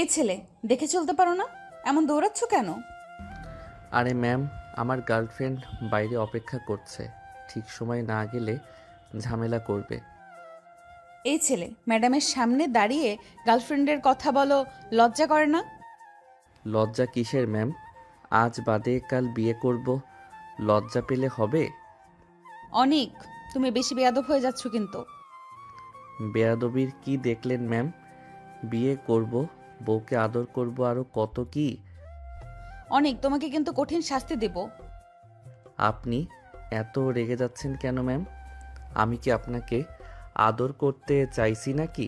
এই ছেলে, দেখে চলতে পারো না? এমন দৌড়াচ্ছ কেন? আরে ম্যাম, আমার গার্লফ্রেন্ড বাইরে অপেক্ষা করছে। ঠিক সময় না গেলে ঝামেলা করবে। এই ছেলে, ম্যাডামের সামনে দাঁড়িয়ে গার্লফ্রেন্ডের কথা বলো, লজ্জা করে না? লজ্জা কিসের ম্যাম? আজ বাদে কাল বিয়ে করব, লজ্জা পেলে হবে? অনেক, তুমি বেশি বেয়াদব হয়ে যাচ্ছ কিন্তু। বেয়াদবির কি দেখলেন ম্যাম? বিয়ে করব, বউকে আদর করব, আরও কত কি। অনেক, তোমাকে কিন্তু কঠিন শাস্তি দেব। আপনি এত রেগে যাচ্ছেন কেন ম্যাম? আমি কি আপনাকে আদর করতে চাইছি নাকি?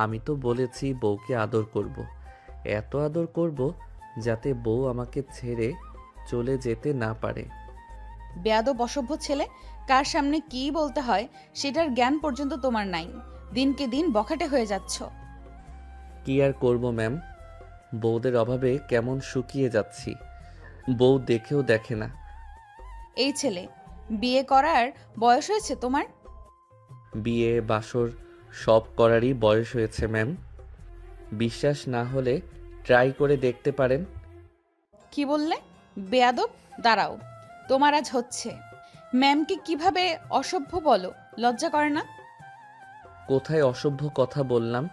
আমি তো বলেছি বউকে আদর করব। এত আদর করব যাতে বউ আমাকে ছেড়ে চলে যেতে না পারে। বেয়াদব অসভ্য ছেলে, কার সামনে কি বলতে হয় সেটার জ্ঞান পর্যন্ত তোমার নাই। দিনকে দিন বখাটে হয়ে যাচ্ছ। কি আর করব ম্যাম, বউদের অভাবে কেমন শুকিয়ে যাচ্ছি। বউ দেখেও দেখে না। এই ছেলে, বিয়ে করার বয়স হয়েছে তোমার? বিয়ে বাসর সব করারই বয়স হয়েছে ম্যাম। বিশ্বাস না হলে ট্রাই করে দেখতে পারেন। কি বললে? বেয়াদব, দাঁড়াও, তোমার আজ হচ্ছে। ম্যামকে কিভাবে অসভ্য বলো, লজ্জা করে না? কোথায় অসভ্য কথা বললাম?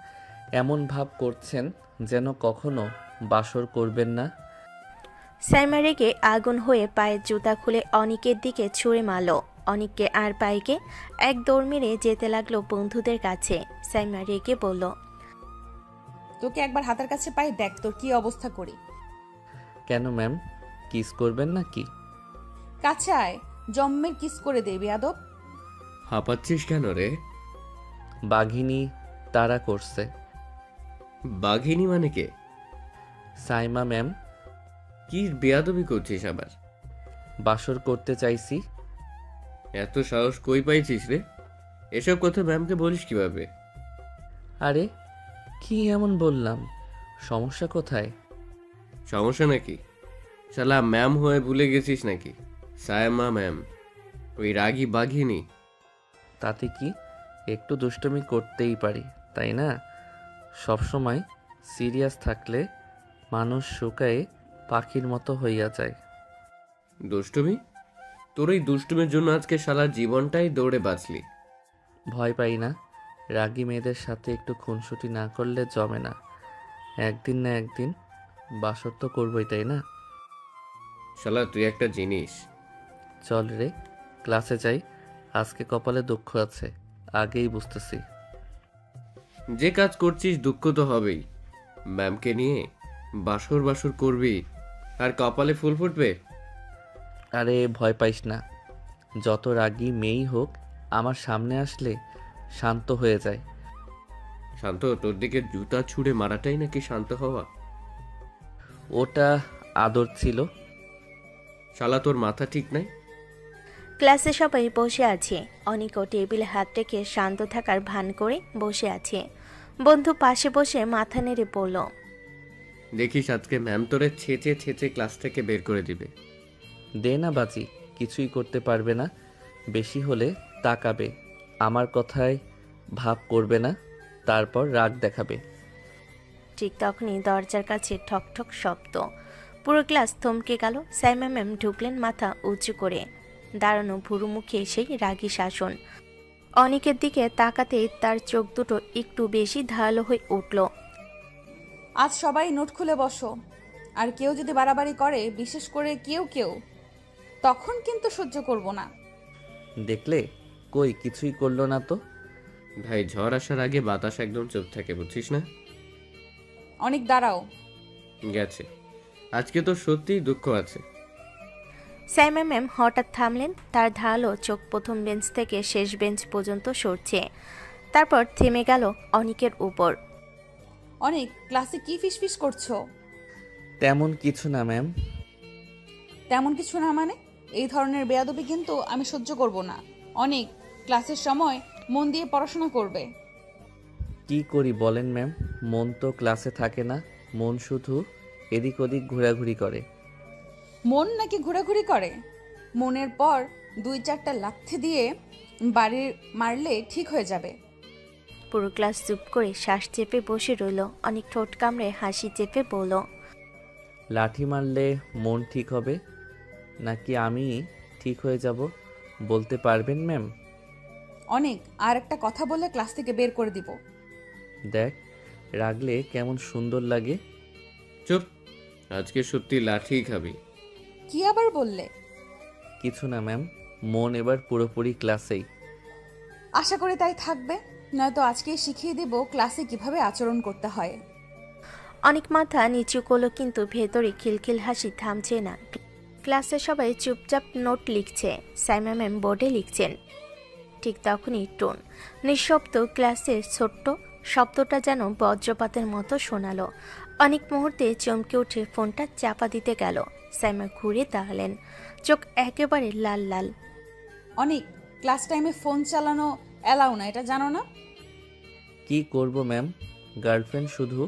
এমন ভাব করছেন যেন কখনো বাসর করবেন না। সাইমা রেগে আগুন হয়ে পায়ের জুতা খুলে অনিকের দিকে ছুঁড়ে মারল। অনিককে আর পাইকে এক দৌড় মেরে যেতে লাগলো বন্ধুদের কাছে। সাইমা রেগে বলল, তোকে একবার হাতের কাছে পাই, দেখ তোর কি অবস্থা করি। কেন ম্যাম, কিস করবেন নাকি? কাছে আয়, জম্মের কিস করে দে বেয়াদব। হাঁপাচ্ছিস কেন রে? বাঘিনী তারা করছে। বাঘিনী মানে কে? সাইমা ম্যাম। কি বেয়াদবি করছিস আবার? বাসর করতে চাইছি। এত সাহস কই পাইছিস রে? এসব কথা ম্যামকে বলিস কিভাবে? আরে কি এমন বললাম? সমস্যা কোথায়? সমস্যা নাকি? শালা ম্যাম হয়ে ভুলে গেছিস নাকি? সায়মা ম্যাম, ওই রাগী বাঘিনী। তাতে কি, একটু দুষ্টুমি করতেই পারি, তাই না? সবসময় সিরিয়াস থাকলে মানুষ শুকায়ে পাখির মতো হইয়া যায়। দুষ্টুমি? তোর এই দুষ্টুমির জন্য আজকে শালা জীবনটাই দৌড়ে বাঁচলি। ভয় পাই না। রাগী মেয়েদের সাথে একটু খুনসুটি না করলে জমে না। একদিন না একদিন বাসর তো করবই, তাই না? শালা তুই একটা জিনিস। চল রে, ক্লাসে যাই। আজকে কপালে দুঃখ আছে, আগেই বুঝতেছি। যে কাজ করছিস দুঃখ তো হবেই। ম্যামকে নিয়ে বাসর বাসর করবি আর কপালে ফুল ফুটবে? আরে ভয় পাইস না। যত রাগী মেয়েই হোক, আমার সামনে আসলে শান্ত হয়ে যায়। শান্ত? তোর দিকে জুতা ছুঁড়ে মারাটাই নাকি শান্ত হওয়া? ওটা আদর ছিল। শালা তোর মাথা ঠিক নাই? ক্লাসে সবাই বসে আছে। অনিকও টেবিলে হাত রেখে শান্ত থাকার ভান করে বসে আছে। বন্ধু পাশে বসে মাথা নেড়ে বলল, দেখিস আজকে ম্যাম তোরে ছেঁচে ছেঁচে ক্লাস থেকে বের করে দিবে। দে না বাজি, কিছুই করতে পারবে না। বেশি হলে তাকাবে, আমার কথায় ভাব করবে না, তারপর রাগ দেখাবে। ঠিক তখনই দরজার কাছে ঠক ঠক শব্দ। পুরো ক্লাস থমকে গেল। সাইমা ম্যাম ঢুকলেন মাথা উঁচু করে। দাঁড়ানো ভুরু মুখে সেই রাগী শাসন। অনিকের দিকে তাকাতেই তার চোখ দুটো একটু বেশি ধারালো হয়ে উঠল। আজ সবাই নোট খুলে বসো। আর কেউ যদি বাড়াবাড়ি করে, বিশেষ করে কেউ কেউ, তখন কিন্তু সহ্য করব না। দেখলে, কই কিছুই করলো না তো। ভাই, ঝড় আসার আগে বাতাস একদম চুপ থাকে, বুঝছিস না? অনেক, দাঁড়াও। গেছে। আজকে তো সত্যিই দুঃখ আছে। সাইমা ম্যাম হঠাৎ থামলেন। তার ধারালো চোখ প্রথম বেঞ্চ থেকে শেষ বেঞ্চ পর্যন্ত সরছে। তারপর থেমে গেল অনিকের উপর। অনেক, ক্লাসে কি ফিসফিস করছো? তেমন কিছু না ম্যাম। তেমন কিছু না মানে? এই ধরনের বেয়াদবি কিন্তু আমি সহ্য করব না। অনেক, ক্লাসের সময় মন দিয়ে পড়াশোনা করবে। কি করি বলেন ম্যাম? মন তো ক্লাসে থাকে না, মন শুধু এদিক ওদিক ঘোরাঘুরি করে। মন নাকি ঘোরাঘুরি করে? মনের পর 2-4টা লাথি দিয়ে বাড়ি মারলে ঠিক হয়ে যাবে। পুরো ক্লাস চুপ করে শ্বাস চেপে বসে রইল। অনেক ঠোঁট কামড়ে হাসি চেপে বলল, লাঠি মারলে মন ঠিক হবে নাকি আমি ঠিক হয়ে যাব বলতে পারবেন ম্যাম? অনেক, আর একটা কথা বললে ক্লাস থেকে বের করে দিব। দেখ, রাগলে কেমন সুন্দর লাগে। চুপ, আজকে সত্যি লাঠি খাবি। কি আবার বললে? কিছু না ম্যাম, মন এবার পুরোপুরি ক্লাসেই। আশা করি তাই থাকবে, নয়তো আজকেই শিখিয়ে দিব ক্লাসে কিভাবে আচরণ করতে হয়। অনেক মাথা নিচু করলো, কিন্তু ভেতরে খিলখিল হাসি থামছে না। ক্লাসে সবাই চুপচাপ নোট লিখছে, সাইমা ম্যাম বোর্ডে লিখছেন। ঠিক তখনই টোন নিঃশব্দ ক্লাসের ছোট্ট শব্দটা যেন বজ্রপাতের মতো শোনালো। অনেক মুহূর্তে চমকে উঠে ফোনটা চাপা দিতে গেল। সাইমা ঘুরে দাঁড়ালেন, চোখ একেবারে লাল লাল। অনেক, ক্লাস টাইমে ফোন চালানো অ্যালাউ না, এটা জানো না? কি করব ম্যাম, গার্লফ্রেন্ড শুধু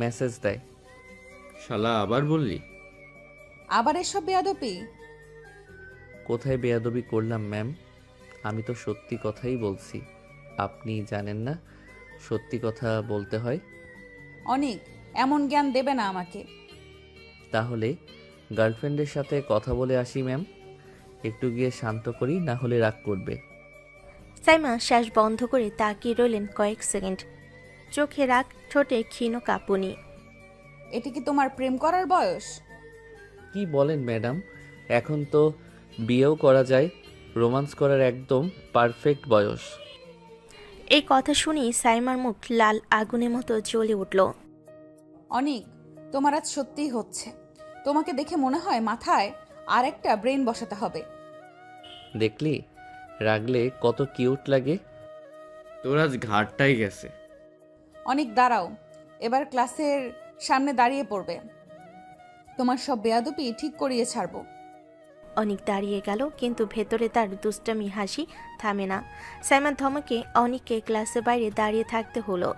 মেসেজ দেয়। শালা আবার বললি? আবার এসব বেয়াদবি? কোথায় বেয়াদবি করলাম ম্যাম? আমি তো সত্যি কথাই বলছি। আপনি জানেন না সত্যি কথা বলতে হয়? অনেক, এমন জ্ঞান দেবে না আমাকে। তাহলে গার্লফ্রেন্ডের সাথে কথা বলে আসি ম্যাম। একটু গিয়ে শান্ত করি, না হলে রাগ করবে। সাইমা শ্বাস বন্ধ করে তাকিয়ে রইলেন কয়েক সেকেন্ড, চোখে রাগ, ঠোঁটে ক্ষীণ কাঁপুনি। এটা কি তোমার প্রেম করার বয়স? কি বলেন ম্যাডাম, এখন তো বিয়েও করা যায়, রোমান্স করার একদম পারফেক্ট বয়স। এই কথা শুনেই সাইমার মুখ লাল আগুনের মতো জ্বলে উঠল। অনেক, তোমার আজ সত্যিই হচ্ছে। তোমাকে দেখে মনে হয় মাথায় আর একটা ব্রেন বসাতে হবে। দেখলি, রাগলে কত কিউট লাগে। তোর আজ ঘাটটাই গেছে। অনেক, দাঁড়াও, এবার ক্লাসের সামনে দাঁড়িয়ে পড়বে। তোমার সব বেয়াদবি ঠিক করিয়ে ছাড়বো। অনেক দাঁড়িয়ে গেল, কিন্তু ভেতরে তার দুষ্টামি হাসি থামে না। সাইমার ধমকে অনেককে ক্লাসের বাইরে দাঁড়িয়ে থাকতে হলো।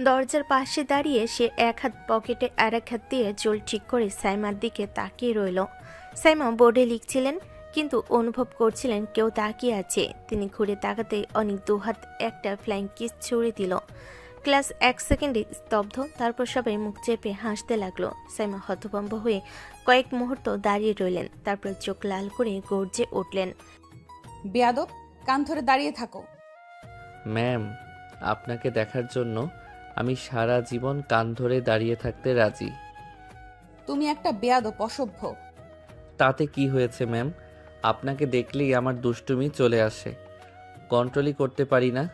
দরজার পাশে দাঁড়িয়ে সে এক হাত পকেটে আর এক হাত দিয়ে চুল ঠিক করে সাইমার দিকে তাকিয়ে রইল। সাইমা বোর্ডে লিখছিলেন, কিন্তু অনুভব করছিলেন কেউ তাকিয়ে আছে। তিনি ঘুরে তাকাতে অনেক দুহাত একটা ফ্লাইং কিস ছুড়ে দিল। ক্লাস এক সেকেন্ডে স্তব্ধ, তারপর সবাই মুখ চেপে হাসতে লাগলো। সাইমা হতভম্ব হয়ে কয়েক মুহূর্ত দাঁড়িয়ে রইলেন, তারপর চোখ লাল করে গর্জে উঠলেন, বেয়াদব, কান ধরে দাঁড়িয়ে থাকো। ম্যাম, আপনাকে দেখার জন্য আমি সারা জীবন কান ধরে দাঁড়িয়ে থাকতে রাজি। তুমি একটা বেয়াদব, অসভ্য। তাতে কি হয়েছে ম্যাম? আপনাকে দেখলেই আমার দুষ্টুমি চলে আসে, কন্ট্রোলই করতে পারি না।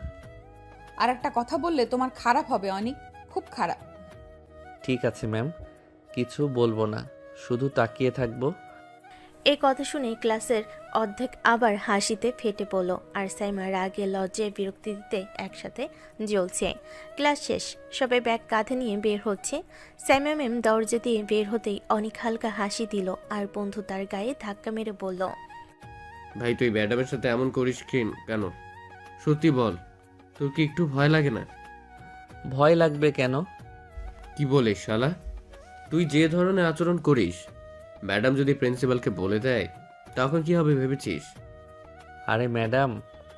আর একটা কথা বললে তোমার খারাপ হবে অনেক, খুব খারাপ। ঠিক আছে ম্যাম, কিছু বলবো না, শুধু তাকিয়ে থাকবো। এই কথা শুনে ক্লাসের অর্ধেক আবার হাসিতে ফেটে পড়ল, আর সাইমা রাগে লজ্জায় বিরক্তিতে একসাথে জ্বলছে। ক্লাস শেষ, সবাই ব্যাগ কাঁধে নিয়ে বের হচ্ছে। সাইমা ম্যাম দরজা দিয়ে বের হতেই অনেক হালকা হাসি দিল, আর বন্ধু তার গায়ে ধাক্কা মেরে বলল, ভাই তুই ম্যাডামের সাথে এমন করিস কেন? সত্যি বল, তোর কি একটু ভয় লাগে না? ভয় লাগবে কেন? কি বলিস শালা? তুই যে ধরনের আচরণ করিস, ম্যাডাম যদি প্রিন্সিপালকে বলে দেয় তখন কি হবে ভেবেছিস? আরে ম্যাডাম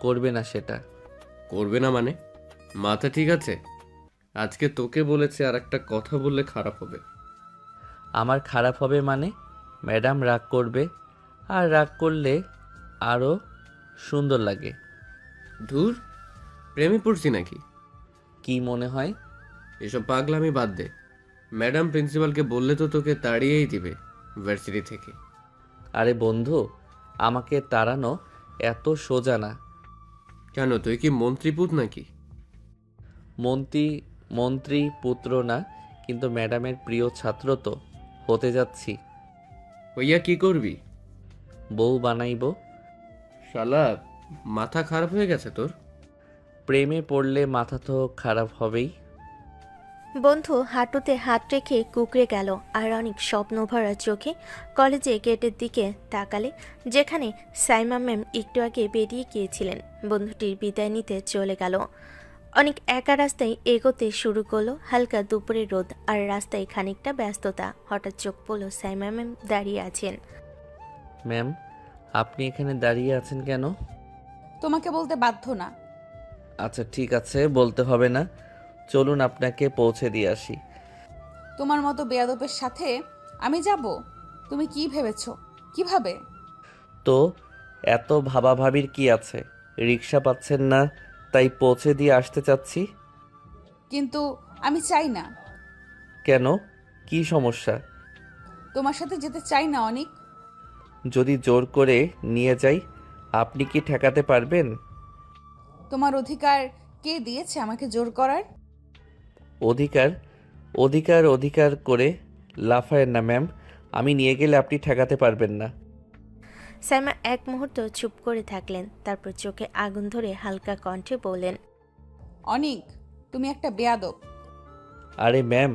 করবে না সেটা। করবে না মানে? মাথা ঠিক আছে? আজকে তোকে বলেছে, আর একটা কথা বললে খারাপ হবে। আমার খারাপ হবে মানে? ম্যাডাম রাগ করবে, আর রাগ করলে আরও সুন্দর লাগে। ধুর, প্রেমে পড়ছি নাকি? কি মনে হয়? এসব পাগলামি বাদ দে। ম্যাডাম প্রিন্সিপালকে বললে তো তোকে তাড়িয়েই দিবে ভার্সিটি থেকে। আরে বন্ধু, আমাকে তাড়ানো এত সোজা না। কেন, তুই কি মন্ত্রীপুত নাকি? মন্ত্রী পুত্র না, কিন্তু ম্যাডামের প্রিয় ছাত্র তো হতে যাচ্ছি। হইয়া কি করবি? বউ বানাইব। শালা মাথা খারাপ হয়ে গেছে তোর? প্রেমে পড়লে মাথা তো খারাপ হবেই। বন্ধু হাঁটুতে হাত রেখে কুকড়ে গেল, আর অনেক স্বপ্ন ভরা চোখে কলেজে গেটের দিকে তাকালে, যেখানে সাইমা ম্যাম একটু আগে বেরিয়ে গিয়েছিলেন। বন্ধুটির বিদায় নিতে চলে গেল। অনেক একা রাস্তায় এগোতে শুরু করলো। হালকা দুপুরের রোদ, আর রাস্তায় খানিকটা ব্যস্ততা। হঠাৎ চোখ পড়ল সাইমা ম্যাম দাঁড়িয়ে আছেন। ম্যাম, আপনি এখানে দাঁড়িয়ে আছেন কেন? তোমাকে বলতে বাধ্য না। আচ্ছা ঠিক আছে, বলতে হবে না। চলুন আপনাকে পৌঁছে দিয়ে আসি। তোমার মতো বেয়াদবের সাথে আমি যাব? তুমি কি ভেবেছো? কিভাবে? তো এত ভাবাভাবির কি আছে? রিক্সা পাচ্ছেন না, তাই পৌঁছে দিয়ে আসতে চাচ্ছি। কিন্তু আমি চাই না। কেন? কি সমস্যা? তোমার সাথে যেতে চাই না অনিক। যদি জোর করে নিয়ে যাই, আপনি কি ঠেকাতে পারবেন? তোমার অধিকার কে দিয়েছে আমাকে জোর করার? অধিকার? অধিকার করে লাফায়েন না ম্যাম। আমি নিয়ে গেলে আপনি ঠেকাতে পারবেন না। সাইমা এক মুহূর্ত চুপ করে থাকলেন, তারপর চোখে আগুন ধরে হালকা কণ্ঠে বললেন, অনিক, তুমি একটা বেয়াদব। আরে ম্যাম,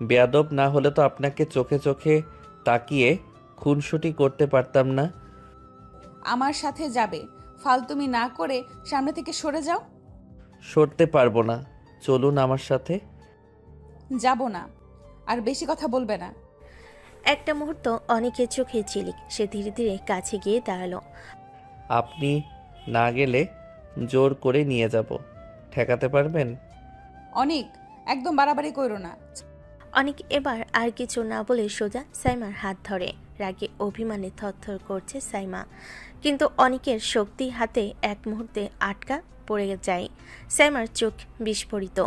বেয়াদব না হলে তো আপনাকে চোখে চোখে তাকিয়ে খুনসুটি করতে পারতাম না। আমার সাথে যাবে, ফালতুমি না করে সামনে থেকে সরে যাও। সরতে পারবো না। চলুন আমার সাথে। যাব না। আর বেশি কথা বলবে না। একটা মুহূর্ত অনেকের চোখে ঝিলিক, সে ধীরে ধীরে কাছে গিয়ে দাঁড়ালো। আপনি না গেলে জোর করে নিয়ে যাব। ঠেকাতে পারবেন? অনিক, একদম বাড়াবাড়ি করো না। অনেক এবার আর কিছু না বলে সোজা সাইমার হাত ধরে। রাগে অভিমানে থরথর করছে সাইমা, কিন্তু অনিকের শক্তি হাতে এক মুহূর্তে আটকা পড়ে যায়। সাইমার চোখ বিস্ফোরিত।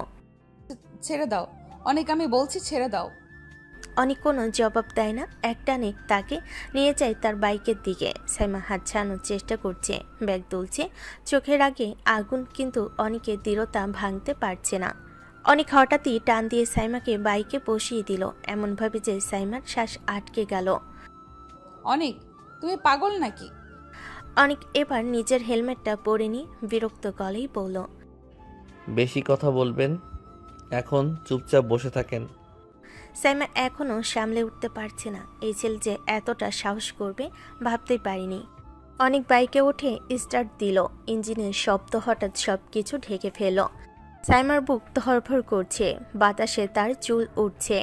ছেড়ে দাও অনিক, আমি বলছি ছেড়ে দাও। অনেক কোনো জবাব দেয় না, একটানে তাকে নিয়ে যায় তার বাইকের দিকে। সাইমা হাত ছাড়ানোর চেষ্টা করছে, ব্যাগ তুলছে, চোখের আগে আগুন, কিন্তু অনেকের দৃঢ়তা ভাঙতে পারছে না। অনেক হঠাৎই টান দিয়ে সাইমাকে বাইকে বসিয়ে দিল, এমনভাবে যে সাইমার শ্বাস আটকে গেল। অনিক, তুমি পাগল নাকি? অনেক এবার নিজের হেলমেটটা পরে নিয়ে বিরক্ত গলেই বলল, বেশি কথা বলবেন? এখন চুপচাপ বসে থাকেন। সাইমা এখনও সামলে উঠতে পারছে না, এই ছেলে যে এতটা সাহস করবে ভাবতেই পারিনি। অনেক বাইকে উঠে স্টার্ট দিল, ইঞ্জিনের শব্দ হঠাৎ সব কিছু ঢেকে ফেলল। সাইমার বুক ধরফর করছে, বাতাসে তার চুল উঠছে,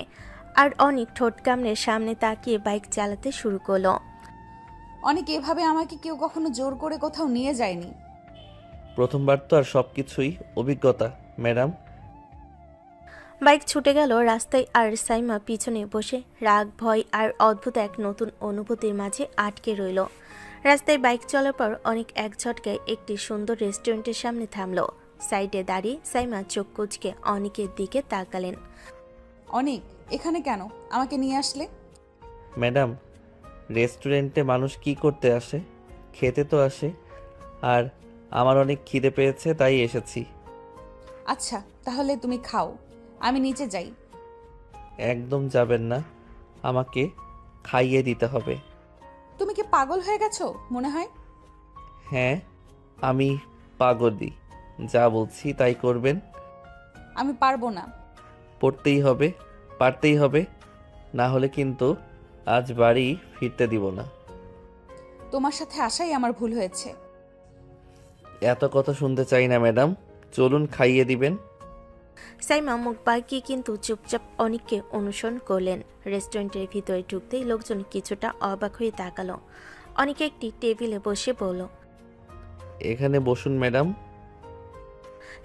আর অনেক ঠোঁট কামড়ে সামনে তাকিয়ে বাইক চালাতে শুরু করলো। অনিক, এভাবে আমাকে কেউ কখনো জোর করে কোথাও নিয়ে যায়নি। প্রথমবার তো আর সব কিছুই অভিজ্ঞতা ম্যাডাম। বাইক ছুটে গেল রাস্তায়, আর সাইমা পিছনে বসে রাগ, ভয় আর অদ্ভুত এক নতুন অনুভূতির মাঝে আটকে রইল। রাস্তায় বাইক চলার পর অনেক এক ঝটকায় একটি সুন্দর রেস্টুরেন্টের সামনে থামলো। সাইডে দাঁড়িয়ে সাইমা চোখ কুঁচকে অনেকের দিকে তাকালেন। অনিক, এখানে কেন আমাকে নিয়ে আসলে? ম্যাডাম, রেস্টুরেন্টে মানুষ কি করতে আসে? খেতে তো আসে। আর আমার অনেক খিদে পেয়েছে, তাই এসেছি। আচ্ছা, তাহলে তুমি খাও, আমি নিচে যাই। একদম যাবেন না, আমাকে খাইয়ে দিতে হবে। তুমি কি পাগল হয়ে গেছো মনে হয়? হ্যাঁ, আমি পাগলই। যা বলছি তাই করবেন। আমি পারবো না। পারতেই হবে, না হলে কিন্তু আজ বাড়ি ফিরতে দিব না। তোমার সাথে আসাই আমার ভুল হয়েছে। এত কথা শুনতে চাই না ম্যাডাম, চলুন খাইয়ে দিবেন। সাইমা মুখ বাঁকিয়ে কিন্তু চুপচাপ অনেককে অনুসরণ করলেন। রেস্টুরেন্টের ভিতরে ঢুকতেই লোকজন কিছুটা অবাক হয়ে তাকালো। অনেকে একটি টেবিলে বসে বলল, এখানে বসুন ম্যাডাম।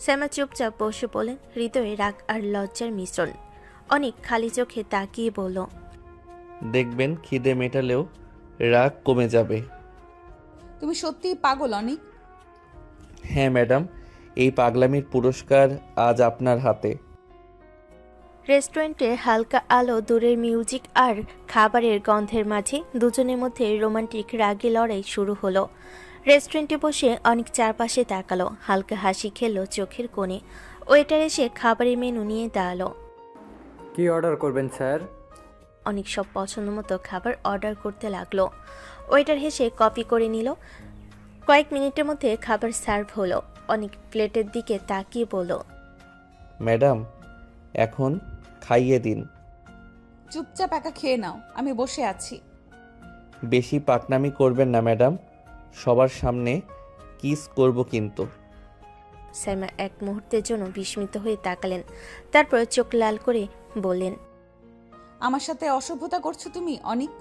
সাইমা চুপচাপ বসে বলেন, হৃদয়ে রাগ আর লজ্জার মিশ্রণ। অনেক খালি চোখে তাকিয়ে বলল, দেখবেন খিদে মেটালেও রাগ কমে যাবে। তুমি সত্যিই পাগল অনিক। হ্যাঁ ম্যাডাম, এই পাগলামির পুরস্কার আজ আপনার হাতে। রেস্টুরেন্টের হালকা আলো, দূরের মিউজিক আর খাবারের গন্ধের মাঝে দুজনের মধ্যে রোমান্টিক রাগী লড়াই শুরু হলো। রেস্টুরেন্টে বসে অনেক চারপাশে তাকালো, হালকা হাসি খেললো চোখের কোণে। ওয়েটার এসে খাবারের মেনু নিয়ে দাঁড়ালো। কি অর্ডার করবেন স্যার? অনেক সব পছন্দ মতো খাবার অর্ডার করতে লাগলো। ওয়েটার হেসে কপি করে নিল। কয়েক মিনিটের মধ্যে খাবার সার্ভ হলো। অনেক প্লেটের দিকে তাকিয়ে বলল, ম্যাডাম, এখন খাইয়ে দিন। চুপচাপ একা খেয়ে নাও, আমি বসে আছি। বেশি পাকনামি করবেন না ম্যাডাম, সবার সামনে কিস করব কিন্তু। সাইমা এক মুহূর্তের জন্য বিস্মিত হয়ে তাকালেন, তারপর চোখ লাল করে বললেন, আমার সাথে অসভ্যতা করছো তুমি অনিক।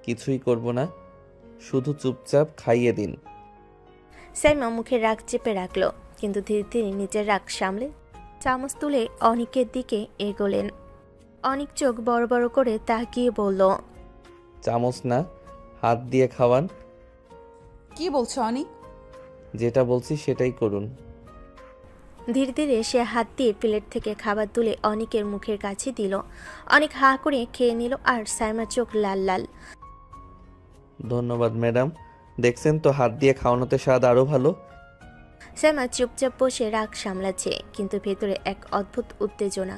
কিছুই করব না, শুধু চুপচাপ খাইয়ে দিন। সাইমা মুখে রাগ চেপে রাখলো। কিন্তু ধীরে ধীরে নিজের রাগ সামলে চামচ তুলে অনিকের দিকে এগোলেন। অনিক চোখ বড় বড় করে তাকিয়ে বলল, চামচ না, হাত দিয়ে খাওয়ান। কি বলছো অনিক? যেটা বলছি সেটাই করুন। ধীরে ধীরে সে হাত দিয়ে প্লেট থেকে খাবার তুলে অনিকের মুখের কাছে দিল। অনিক হা করে খেয়ে নিল আর সাইমার চোখ লাল লাল। ধন্যবাদ ম্যাডাম, দেখছেন তো হাত দিয়ে খাওয়ানোতে স্বাদ আরও ভালো। সাইমা চুপচাপ বসে রাগ সামলাচ্ছে, কিন্তু ভেতরে এক অদ্ভুত উত্তেজনা।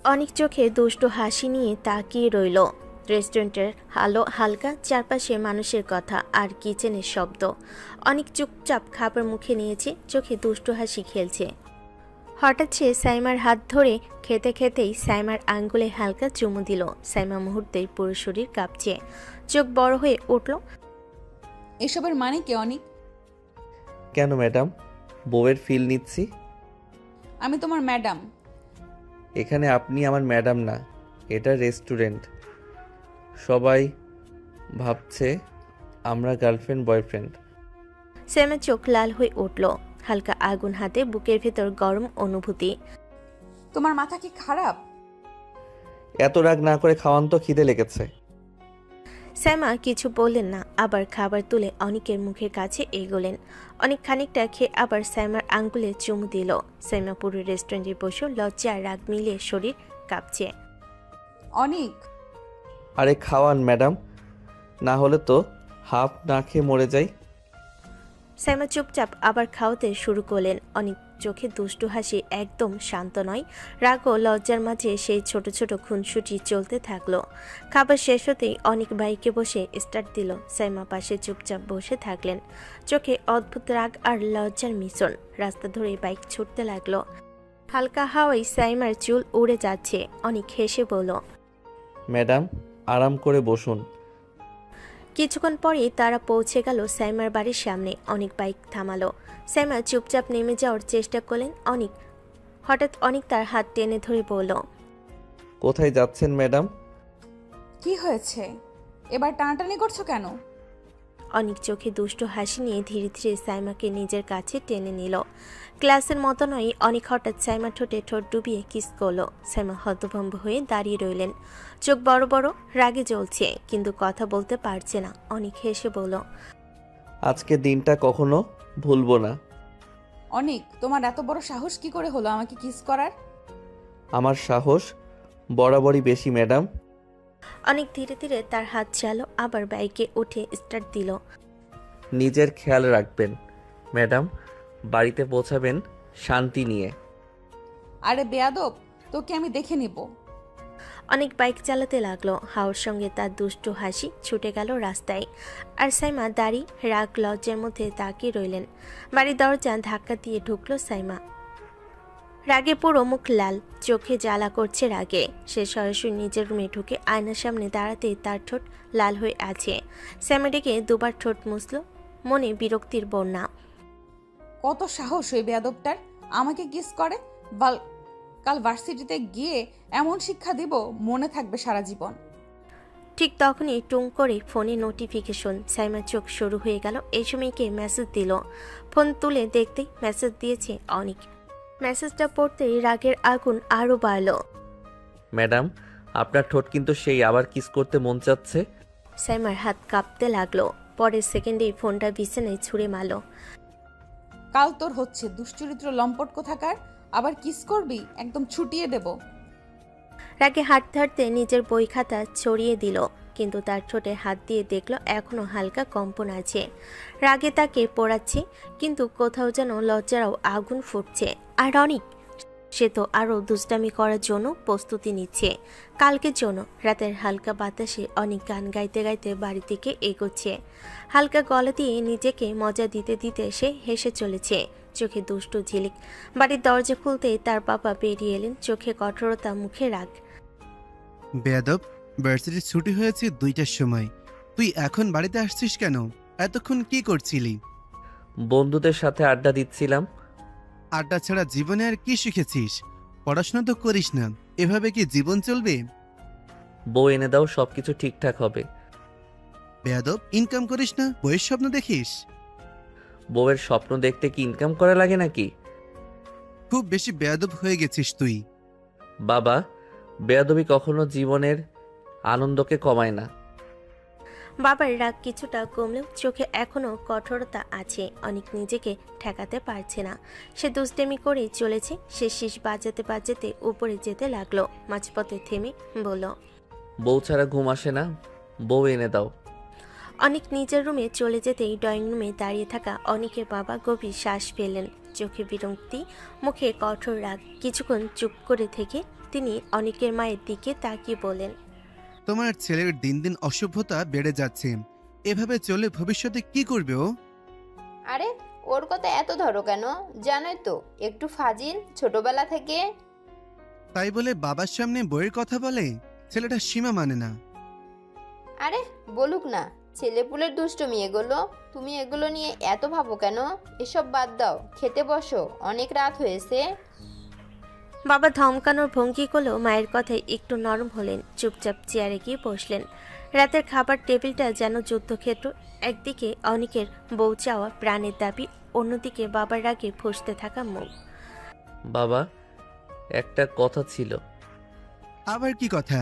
অনেক চোখে দুষ্টু হাসি নিয়ে তাকিয়ে রইল। রেস্টুরেন্টের আলো হালকা, চারপাশে মানুষের কথা আর কিচেনের শব্দ। অনেক চুপচাপ খাবার মুখে নিয়েছে, চোখে দুষ্টু হাসি খেলছে। হঠাৎ সে সাইমার হাত ধরে খেতে খেতেই সাইমার আঙ্গুলে হালকা চুমু দিল। সাইমা মুহূর্তেই পুরো শরীর কাঁপছে, চোখ বড় হয়ে উঠল। এসবের মানে কি অনিক? কেন ম্যাডাম? বউয়ের ফিল নিচ্ছি। আমি তোমার ম্যাডাম। এখানে আপনি আমার ম্যাডাম না, এটা রেস্টুরেন্ট। সবাই ভাবছে আমরা গার্লফ্রেন্ড বয়ফ্রেন্ড। সাইমার চোখ লাল হয়ে উঠল, হালকা আগুন হাতে বুকের ভেতর গরম অনুভূতি। তোমার মাথা কি খারাপ? এত রাগ না করে খাওয়ান তো, খিদে লেগেছে। সাইমা কিছু বললেন না, আবার খাবার তুলে অনিকের মুখের কাছে এগোলেন। অনেক খানিকটা খেয়ে আবার সাইমার আঙ্গুলে চুমু দিল। সাইমা পুরো রেস্টুরেন্টে বসে লজ্জা আর রাগ মিলিয়ে শরীর কাঁপছে। অনিক, আরে খাওয়ান ম্যাডাম, না হলে তো হাফ না খেয়ে মরে যাই। সাইমা চুপচাপ আবার খাওয়াতে শুরু করলেন। অনেক চোখে দুষ্টু হাসি, একদম শান্ত নয়, রাগ ও লজ্জার মাঝে সেই ছোট ছোট খুনসুটি চলতে থাকলো। খাবার শেষ হতেই অনেক বাইকে বসে স্টার্ট দিল। সাইমা পাশে চুপচাপ বসে থাকলেন, চোখে অদ্ভুত রাগ আর লজ্জার মিশ্রণ। রাস্তা ধরে বাইক ছুটতে লাগলো। হালকা হাওয়ায় সাইমার চুল উড়ে যাচ্ছে। অনেক হেসে বলল, ম্যাডাম আরাম করে বসুন। কিছুক্ষণ পরেই তারা পৌঁছে গেল সাইমার বাড়ির সামনে। অনেক বাইক থামালো। সাইমা চুপচাপ নেমে যাওয়ার চেষ্টা করলেন। হঠাৎ অনেক তার হাত টেনে ধরে বলল, কোথায় যাচ্ছেন ম্যাডাম? কি হয়েছে? এবার টানাটানি করছো কেন? অনেক চোখে দুষ্টু হাসি নিয়ে ধীরে ধীরে সাইমাকে নিজের কাছে টেনে নিল। ক্লাসের মতো নয়, অনেক হঠাৎ সাইমা ঠোঁটে ঠোঁট ডুবিয়ে কিস করলো। সাইমা হতভম্ব হয়ে দাঁড়িয়ে রইলেন, চোখ বড় বড়, রাগে জ্বলছে, কিন্তু কথা বলতে পারছে না। অনেক হেসে বলল, আজকে দিনটা কখনো ভুলবো না। অনিক, তোমার এত বড় সাহস কি করে হলো আমাকে কিস করার? আমার সাহস বরাবরই বেশি ম্যাডাম। অনেক ধীরে ধীরে তার হাত চালো, আবার বাইকে উঠে স্টার্ট দিল। নিজের খেয়াল রাখবেন ম্যাডাম, বাড়িতে পৌঁছাবেন শান্তি নিয়ে। আরে বেয়াদব, তোকে আমি দেখে নিব। অনেক বাইক চালাতে লাগলো। হাওয়ার সঙ্গে তার দুষ্টু হাসি ছুটে গেল রাস্তায়। আর সাইমা দাঁড়িয়ে রাগ লজ্জার মধ্যে তাকিয়ে রইলেন। বাড়ির দরজা ধাক্কা দিয়ে ঢুকলো সাইমা। রাগে পুরো মুখ লাল, চোখে জ্বালা করছে রাগে। সে সরাসরি নিজের রুমে ঢুকে আয়নার সামনে দাঁড়াতে তার ঠোঁট লাল হয়ে আছে। সাইমা ডেকে দুবার ঠোঁট মুছল, মনে বিরক্তির বন্যা। কত সাহস ওই বেয়াদবটার, আমাকে কিস করে! কাল ভার্সিটিতে গিয়ে এমন শিক্ষা দিব, মনে থাকবে সারা জীবন। ঠিক তখনই টুং করে ফোনে নোটিফিকেশন। সাইমার চোখ শুরু হয়ে গেল। এই সময় কে মেসেজ দিল? ফোন তুলে দেখতেই মেসেজ দিয়েছে অনিক। মেসেজটা পড়তেই রাগের আগুন আরও বাড়ল। ম্যাডাম আপনার ঠোঁট কিন্তু সেই আবার কিস করতে মন চাচ্ছে। সাইমার হাত কাঁপতে লাগলো। পরের সেকেন্ডেই ফোনটা বিছানায় ছুঁড়ে মারল। কাল তোর হচ্ছে দুশ্চরিত্র লম্পট কোথাকার, আবার কিস করবি, একদম ছুটিয়ে দেব। রাগে হাঁটতে হাঁটতে নিজের বই খাতা ছড়িয়ে দিল, কিন্তু তার ঠোঁটে হাত দিয়ে দেখলো এখনো হালকা কম্পন আছে। রাগে তাকে পোড়াচ্ছে, কিন্তু কোথাও যেন লজ্জারাও আগুন ফুটছে। আর অনিক, সে তো আরও দুষ্টামি করার জন্য প্রস্তুতি নিচ্ছে। কালকের জন্য রাতের হালকা বাতাসে অনেক গান গাইতে গাইতে বাড়ির দিকে এগোচ্ছে। হালকা গলা দিয়ে নিজেকে মজা দিতে দিতে সে হেসে চলেছে, চোখে দুষ্টু ঝিলিক। বাড়ির দরজা খুলতেই তার বাবা বেরিয়ে এলেন, চোখে কঠোরতা, মুখে রাগ। বেয়াদব, ভার্সিটির ছুটি হয়েছে 2টার সময়, তুই এখন বাড়িতে আসছিস কেন? এতক্ষণ কি করছিলি? বন্ধুদের সাথে আড্ডা দিচ্ছিলাম। আড্ডা ছাড়া জীবনে আর কি শিখেছিস? পড়াশোনা তো করিস না, এভাবে কি জীবন চলবে? বউ এনে দাও, সবকিছু ঠিকঠাক হবে। বেয়াদব, ইনকাম করিস না, বইয়ের স্বপ্ন দেখিস? বউয়ের স্বপ্ন দেখতে কি ইনকাম করা লাগে নাকি? খুব বেশি বেয়াদব হয়ে গেছিস তুই। বাবা, বেয়াদবি কখনো জীবনের আনন্দকে কমায় না। বাবার রাগ কিছুটা কমলেও চোখে এখনো কঠোরতা আছে। অনেক নিজেকে ঠেকাতে পারছে না। সে দুষ্টেমি করেই চলেছে। সে শীষ বাজাতে বাজাতে উপরে যেতে লাগলো। মাঝপথে থেমে বলল, বউ ছাড়া ঘুম আসে না, বউ এনে দাও। অনেক নিজের রুমে চলে যেতেই ড্রয়িং রুমে দাঁড়িয়ে থাকা অনেকের বাবা গভীর শ্বাস ফেললেন। চোখে বিরক্তি, মুখে কঠোর রাগ। কিছুক্ষণ চুপ করে থেকে তিনি অনেকের মায়ের দিকে তাকিয়ে বলেন, তোমার ছেলের দিন দিন অসভ্যতা বেড়ে যাচ্ছে। এভাবে চলে ভবিষ্যতে কি করবে ও? আরে ওর কথা এত ধরো কেন? জানোই তো একটু ফাজিল ছোটবেলা থেকে। তাই বলে বাবার সামনে বইয়ের কথা বলে? ছেলেটা সীমা মানে না। আরে বলুক না, ছেলেপুলের দুষ্টুমি এগুলো। তুমি এগুলো নিয়ে এত ভাবো কেন? এসব বাদ দাও, খেতে বসো, অনেক রাত হয়েছে। বাবা ধমকানোর ভঙ্গি করলেও মায়ের কথায় একটু নরম হলেন। চুপচাপ চেয়ারে গিয়ে বসলেন। রাতের খাবার টেবিলটা যেন যুদ্ধক্ষেত্র। একদিকে অনেকের বউ চাওয়া, প্রাণের দাবি, অন্যদিকে বাবার রাগে ফুঁসতে থাকা মুখ। বাবা, একটা কথা ছিল। আবার কি কথা?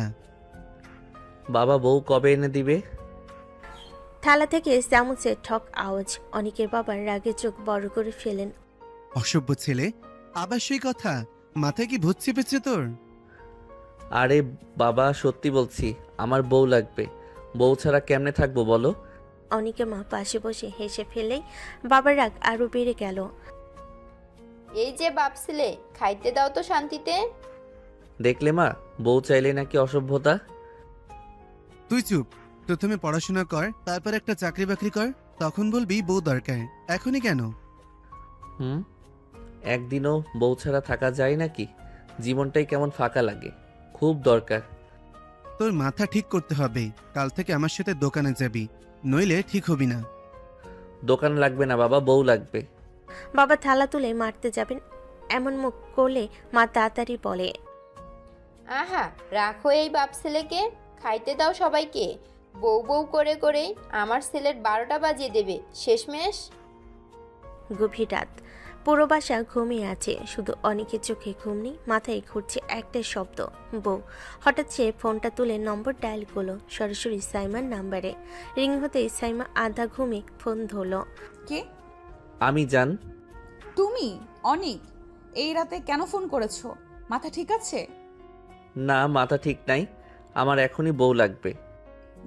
বাবা, বউ কবে এনে দিবে? থালা থেকে চামচের ঠক আওয়াজ। অনেকের বাবার রাগে চোখ বড় করে ফেলেন। অসভ্য ছেলে, আবার সেই কথা? মাথায় কি ভূত চেপেছে তোর? আরে বাবা, সত্যি বলছি, আমার বউ লাগবে। বউ ছাড়া কেমনে থাকবো বলো? অনেকের মা পাশে বসে হেসে ফেলেই বাবার রাগ আরো বেড়ে গেল। এই যে বাপ ছেলে, খাইতে দাও তো শান্তিতে। দেখলে মা, বউ চাইলে নাকি অসভ্যতা। তুই চুপ। প্রথমে পড়াশোনা কর, তারপর একটা চাকরি বাকরি কর, তখন বলবি বউ দরকার। এখনই কেন? হুম, একদিনও বউ ছাড়া থাকা যায় নাকি? জীবনটাই কেমন ফাঁকা লাগে। খুব দরকার। তোর মাথা ঠিক করতে হবে। কাল থেকে আমার সাথে দোকানে যাবি, নইলে ঠিক হবি না। দোকান লাগবে না বাবা, বউ লাগবে। বাবা থালা তুলে মারতে যাবেন, এমন মুখ করলে মা তাড়াতাড়ি বলে, আহা, রাখো এই বাপ ছেলেকে, খাইতে দাও সবাইকে। বউ বউ করে করেই আমার ছেলের 12টা বাজিয়ে দেবে শেষমেশ। গভীর রাত, পুরো বাসা ঘুমিয়ে আছে। শুধু অনেকের চোখে ঘুম নেই, মাথায় ঘুরছে একটাই শব্দ, বউ। হঠাৎ সে ফোনটা তুলে নম্বর ডায়াল করলো, সরাসরি সাইমার নাম্বারে। রিং হতেই সাইমা আধা ঘুমে ফোন ধরলো। কে? আমি জান। তুমি? অনেক এই রাতে কেন ফোন করেছো? মাথা ঠিক আছে? না, মাথা ঠিক নাই। আমার এখনই বউ লাগবে।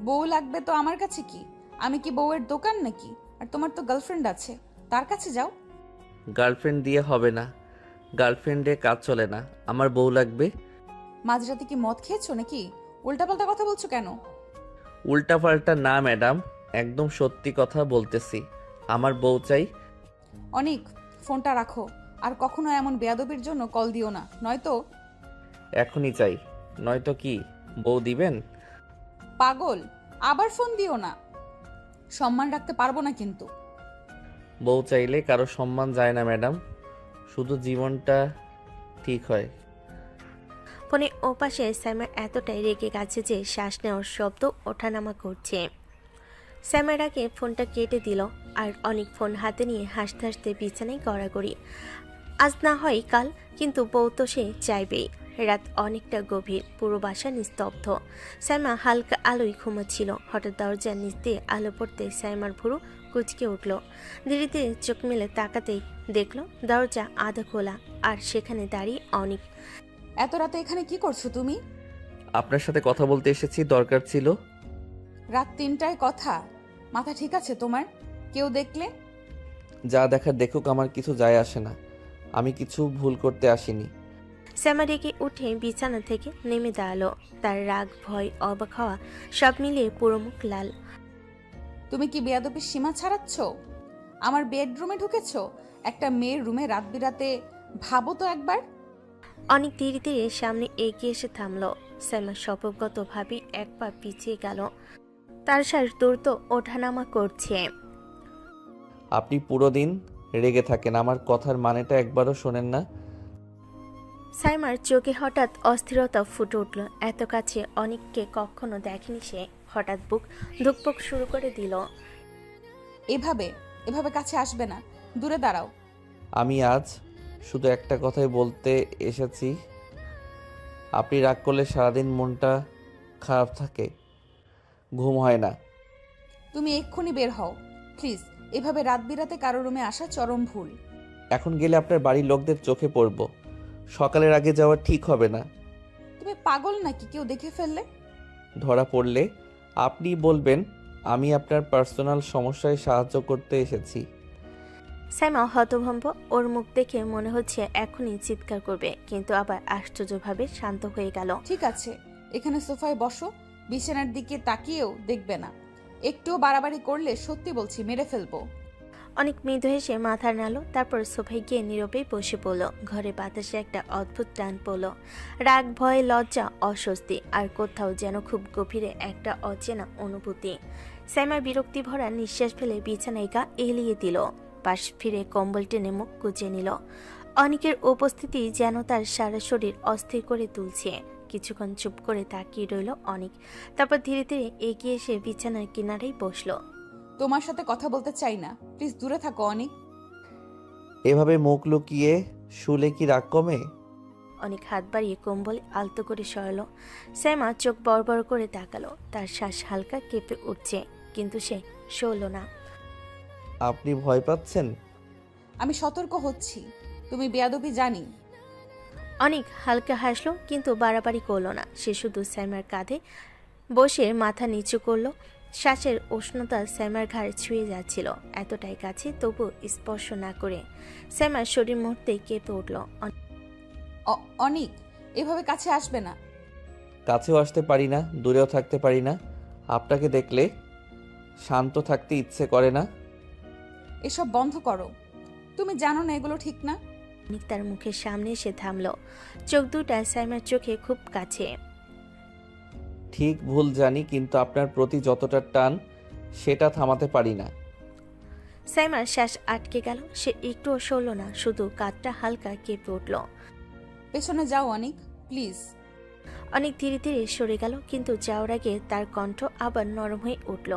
বউ লাগবে তো আমার কাছে কি? আমি কি বউয়ের দোকান নাকি? আর তোমার তো গার্লফ্রেন্ড আছে, তার কাছে যাও। গার্লফ্রেন্ড দিয়ে হবে না, গার্লফ্রেন্ডে কাজ চলে না। আমার বউ লাগবে। মাঝরাতে কি মদ খেয়েছো নাকি? উল্টাপাল্টা কথা বলছো কেন? উল্টাপাল্টা না ম্যাডাম, একদম সত্যি কথা বলতেছি। আমার বউ চাই। অনেক, ফোনটা রাখো। আর কখনো এমন বেয়াদবির জন্য কল দিও না, নয়তো। এখনই চাই। নয়তো কি বউ দিবেন? পাগল, আবার ফোন দিও না। সম্মান রাখতে পারবো না কিন্তু। বউ চাইলে কারো সম্মান যায় না ম্যাডাম, শুধু জীবনটা ঠিক হয়। ফোনে ওপাশে সাইমার এতটাই রেগে গেছে যে শ্বাস নেওয়ার শব্দ ওঠানামা করছে। সাইমার আগে ফোনটা কেটে দিল আর অনেক ফোন হাতে নিয়ে হাসতে হাসতে বিছানায় গড়াগড়ি। আজ না হয় কাল, কিন্তু বউ তো সে চাইবেই। রাত অনেকটা গভীর, পুরো বাসা নিস্তব্ধ। সাইমা হালকা আলোয় ঘুমাচ্ছিল। হঠাৎ দরজার নিচ দিয়ে আলো পড়তে সাইমার ভুরু কুচকে উঠল। ধীরে ধীরে চোখ মেলে তাকাতেই দেখল দরজা আধা খোলা, আর সেখানে দাঁড়িয়ে অনেক। এত রাতে এখানে কি করছো তুমি? আপনার সাথে কথা বলতে এসেছি, দরকার ছিল। রাত 3টায় কথা? মাথা ঠিক আছে তোমার? কেউ দেখলে? যা দেখার দেখুক, আমার কিছু যায় আসে না। আমি কিছু ভুল করতে আসিনি। শ্যামা রেগে উঠে বিছানা থেকে নেমে দাঁড়ালো। তার রাগ, ভয়, অবাক হওয়া সব মিলিয়ে পুরো মুখ লাল। তুমি কি বেয়াদবির সীমা ছাড়াচ্ছ? আমার বেডরুমে ঢুকেছো? একটা মেয়ের রুমে রাত বিরাতে, ভাবো তো একবার। অনেক ধীরে ধীরে সামনে এগিয়ে এসে থামলো। শ্যামা স্বভাবগতভাবেই এক পা পিছিয়ে গেল। তার শ্বাস দ্রুত ওঠানামা করছে। আপনি পুরো দিন রেগে থাকেন, আমার কথার মানেটা একবারও শোনেন না। সাইমার চোখে হঠাৎ অস্থিরতা ফুটে উঠল। এত কাছে অনেককে কখনো দেখেনি সে। হঠাৎ বুক ধুকপুক শুরু করে দিল। এভাবে এভাবে কাছে আসবে না, দূরে দাঁড়াও। আমি আজ শুধু একটা কথাই বলতে এসেছি। আপনি রাগ করলে সারাদিন মনটা খারাপ থাকে, ঘুম হয় না। তুমি এক্ষুনি বের হও প্লিজ। এভাবে রাত বিরাতে কারো রুমে আসা চরম ভুল। এখন গেলে আপনার বাড়ির লোকদের চোখে পড়ব। সকালের আগে যাওয়া ঠিক হবে না। তুমি পাগল নাকি? কেউ দেখে ফেললে? ধরা পড়লে আপনি বলবেন আমি আপনার পার্সোনাল সমস্যায় সাহায্য করতে এসেছি। সাইমা হতভম্ব। ওর মুখ দেখে মনে হচ্ছে এখনই চিৎকার করবে, কিন্তু আবার আশ্চর্যভাবে শান্ত হয়ে গেল। ঠিক আছে, এখানে সোফায় বসো। বিছানার দিকে তাকিয়েও দেখবে না। একটুও বাড়াবাড়ি করলে সত্যি বলছি মেরে ফেলবো। অনেক মৃদু হেসে মাথা নাড়ল, তারপর সোফায় গিয়ে নীরবেই বসে পড়ল। ঘরে বাতাসে একটা অদ্ভুত টান পড়ল। রাগ, ভয়, লজ্জা, অস্বস্তি, আর কোথাও যেন খুব গভীরে একটা অচেনা অনুভূতি। সাইমা বিরক্তি ভরা নিঃশ্বাস ফেলে বিছানায় গা এলিয়ে দিল। পাশ ফিরে কম্বল টেনে মুখ গুজে নিল। অনেকের উপস্থিতি যেন তার সারা শরীর অস্থির করে তুলছে। কিছুক্ষণ চুপ করে তাকিয়ে রইল অনেক, তারপর ধীরে ধীরে এগিয়ে এসে বিছানার কিনারেই বসলো। তোমার সাথে কথা বলতে চাই না, প্লিজ দূরে থাকো অনেক। এভাবে মুখ লুকিয়ে শুলে কি রাগ কমে? অনেক হাত বাড়িয়ে কম্বল আলতো করে সরালো। সাইমা চোখ বড় বড় করে তাকালো। তার শ্বাস হালকা কেঁপে উঠছে, কিন্তু সে সরল না। আপনি ভয় পাচ্ছেন? আমি সতর্ক হচ্ছি, তুমি বেয়াদবি জানি। অনেক হালকা হাসলো, কিন্তু বাড়াবাড়ি করলো না। সে শুধু সাইমার কাঁধে বসে মাথা নিচু করলো। শ্বাসের উষ্ণতা সাইমার ঘাড় ছুঁয়ে যাচ্ছিল, এতটাই কাছে তবু স্পর্শ না করে। সাইমার শরীর মুহূর্তেই কেঁপে উঠল। অনেক, এভাবে কাছে আসবে না। কাছেও আসতে পারি না, দূরেও থাকতে পারি না। আপনাকে দেখলে শান্ত থাকতে ইচ্ছে করে না। এসব বন্ধ করো। তুমি জানো না এগুলো ঠিক না। অনেক তার মুখের সামনে এসে থামলো, চোখ দুটা সাইমার চোখে খুব কাছে। ঠিক ভুল জানি, কিন্তু আপনার প্রতি যতটা টান সেটা থামাতে পারি না। সাইমার শ্বাস আটকে গেল। সে একটুও সরল না, শুধু কাঁধটা হালকা কেঁপে উঠল। পেছনে যাও অনেক, প্লিজ। অনেক ধীরে ধীরে সরে গেল, কিন্তু যাওয়ার আগে তার কণ্ঠ আবার নরম হয়ে উঠল।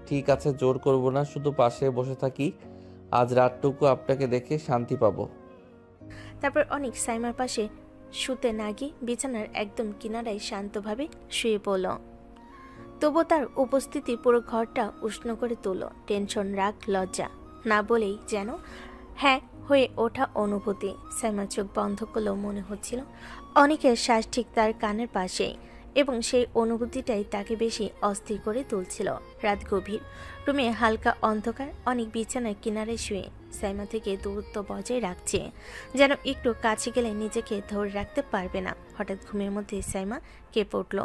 ঠিক আছে, জোর করব না, শুধু পাশে বসে থাকি। আজ রাতটুকু আপনাকে দেখে শান্তি পাবো। তারপর অনেক সাইমার পাশে শুতে না গিয়ে বিছানার একদম কিনারায় শান্তভাবে শুয়ে পড়ল। তবু তার উপস্থিতি পুরো ঘরটা উষ্ণ করে তুলল। টেনশন, রাগ, লজ্জা না বলেই যেন হ্যাঁ হয়ে ওঠা অনুভূতি। সাইমা চোখ বন্ধ করলেও মনে হচ্ছিল অনেকের শ্বাস ঠিক তার কানের পাশেই, এবং সেই অনুভূতিটাই তাকে বেশি অস্থির করে তুলছিল। রাত গভীর, রুমে হালকা অন্ধকার। অনেক বিছানার কিনারে শুয়ে সাইমা থেকে দূরত্ব বজায় রাখছে, যেন একটু কাছে গেলে নিজেকে ধরে রাখতে পারবে না। হঠাৎ ঘুমের মধ্যে সাইমা কেঁপে উঠল।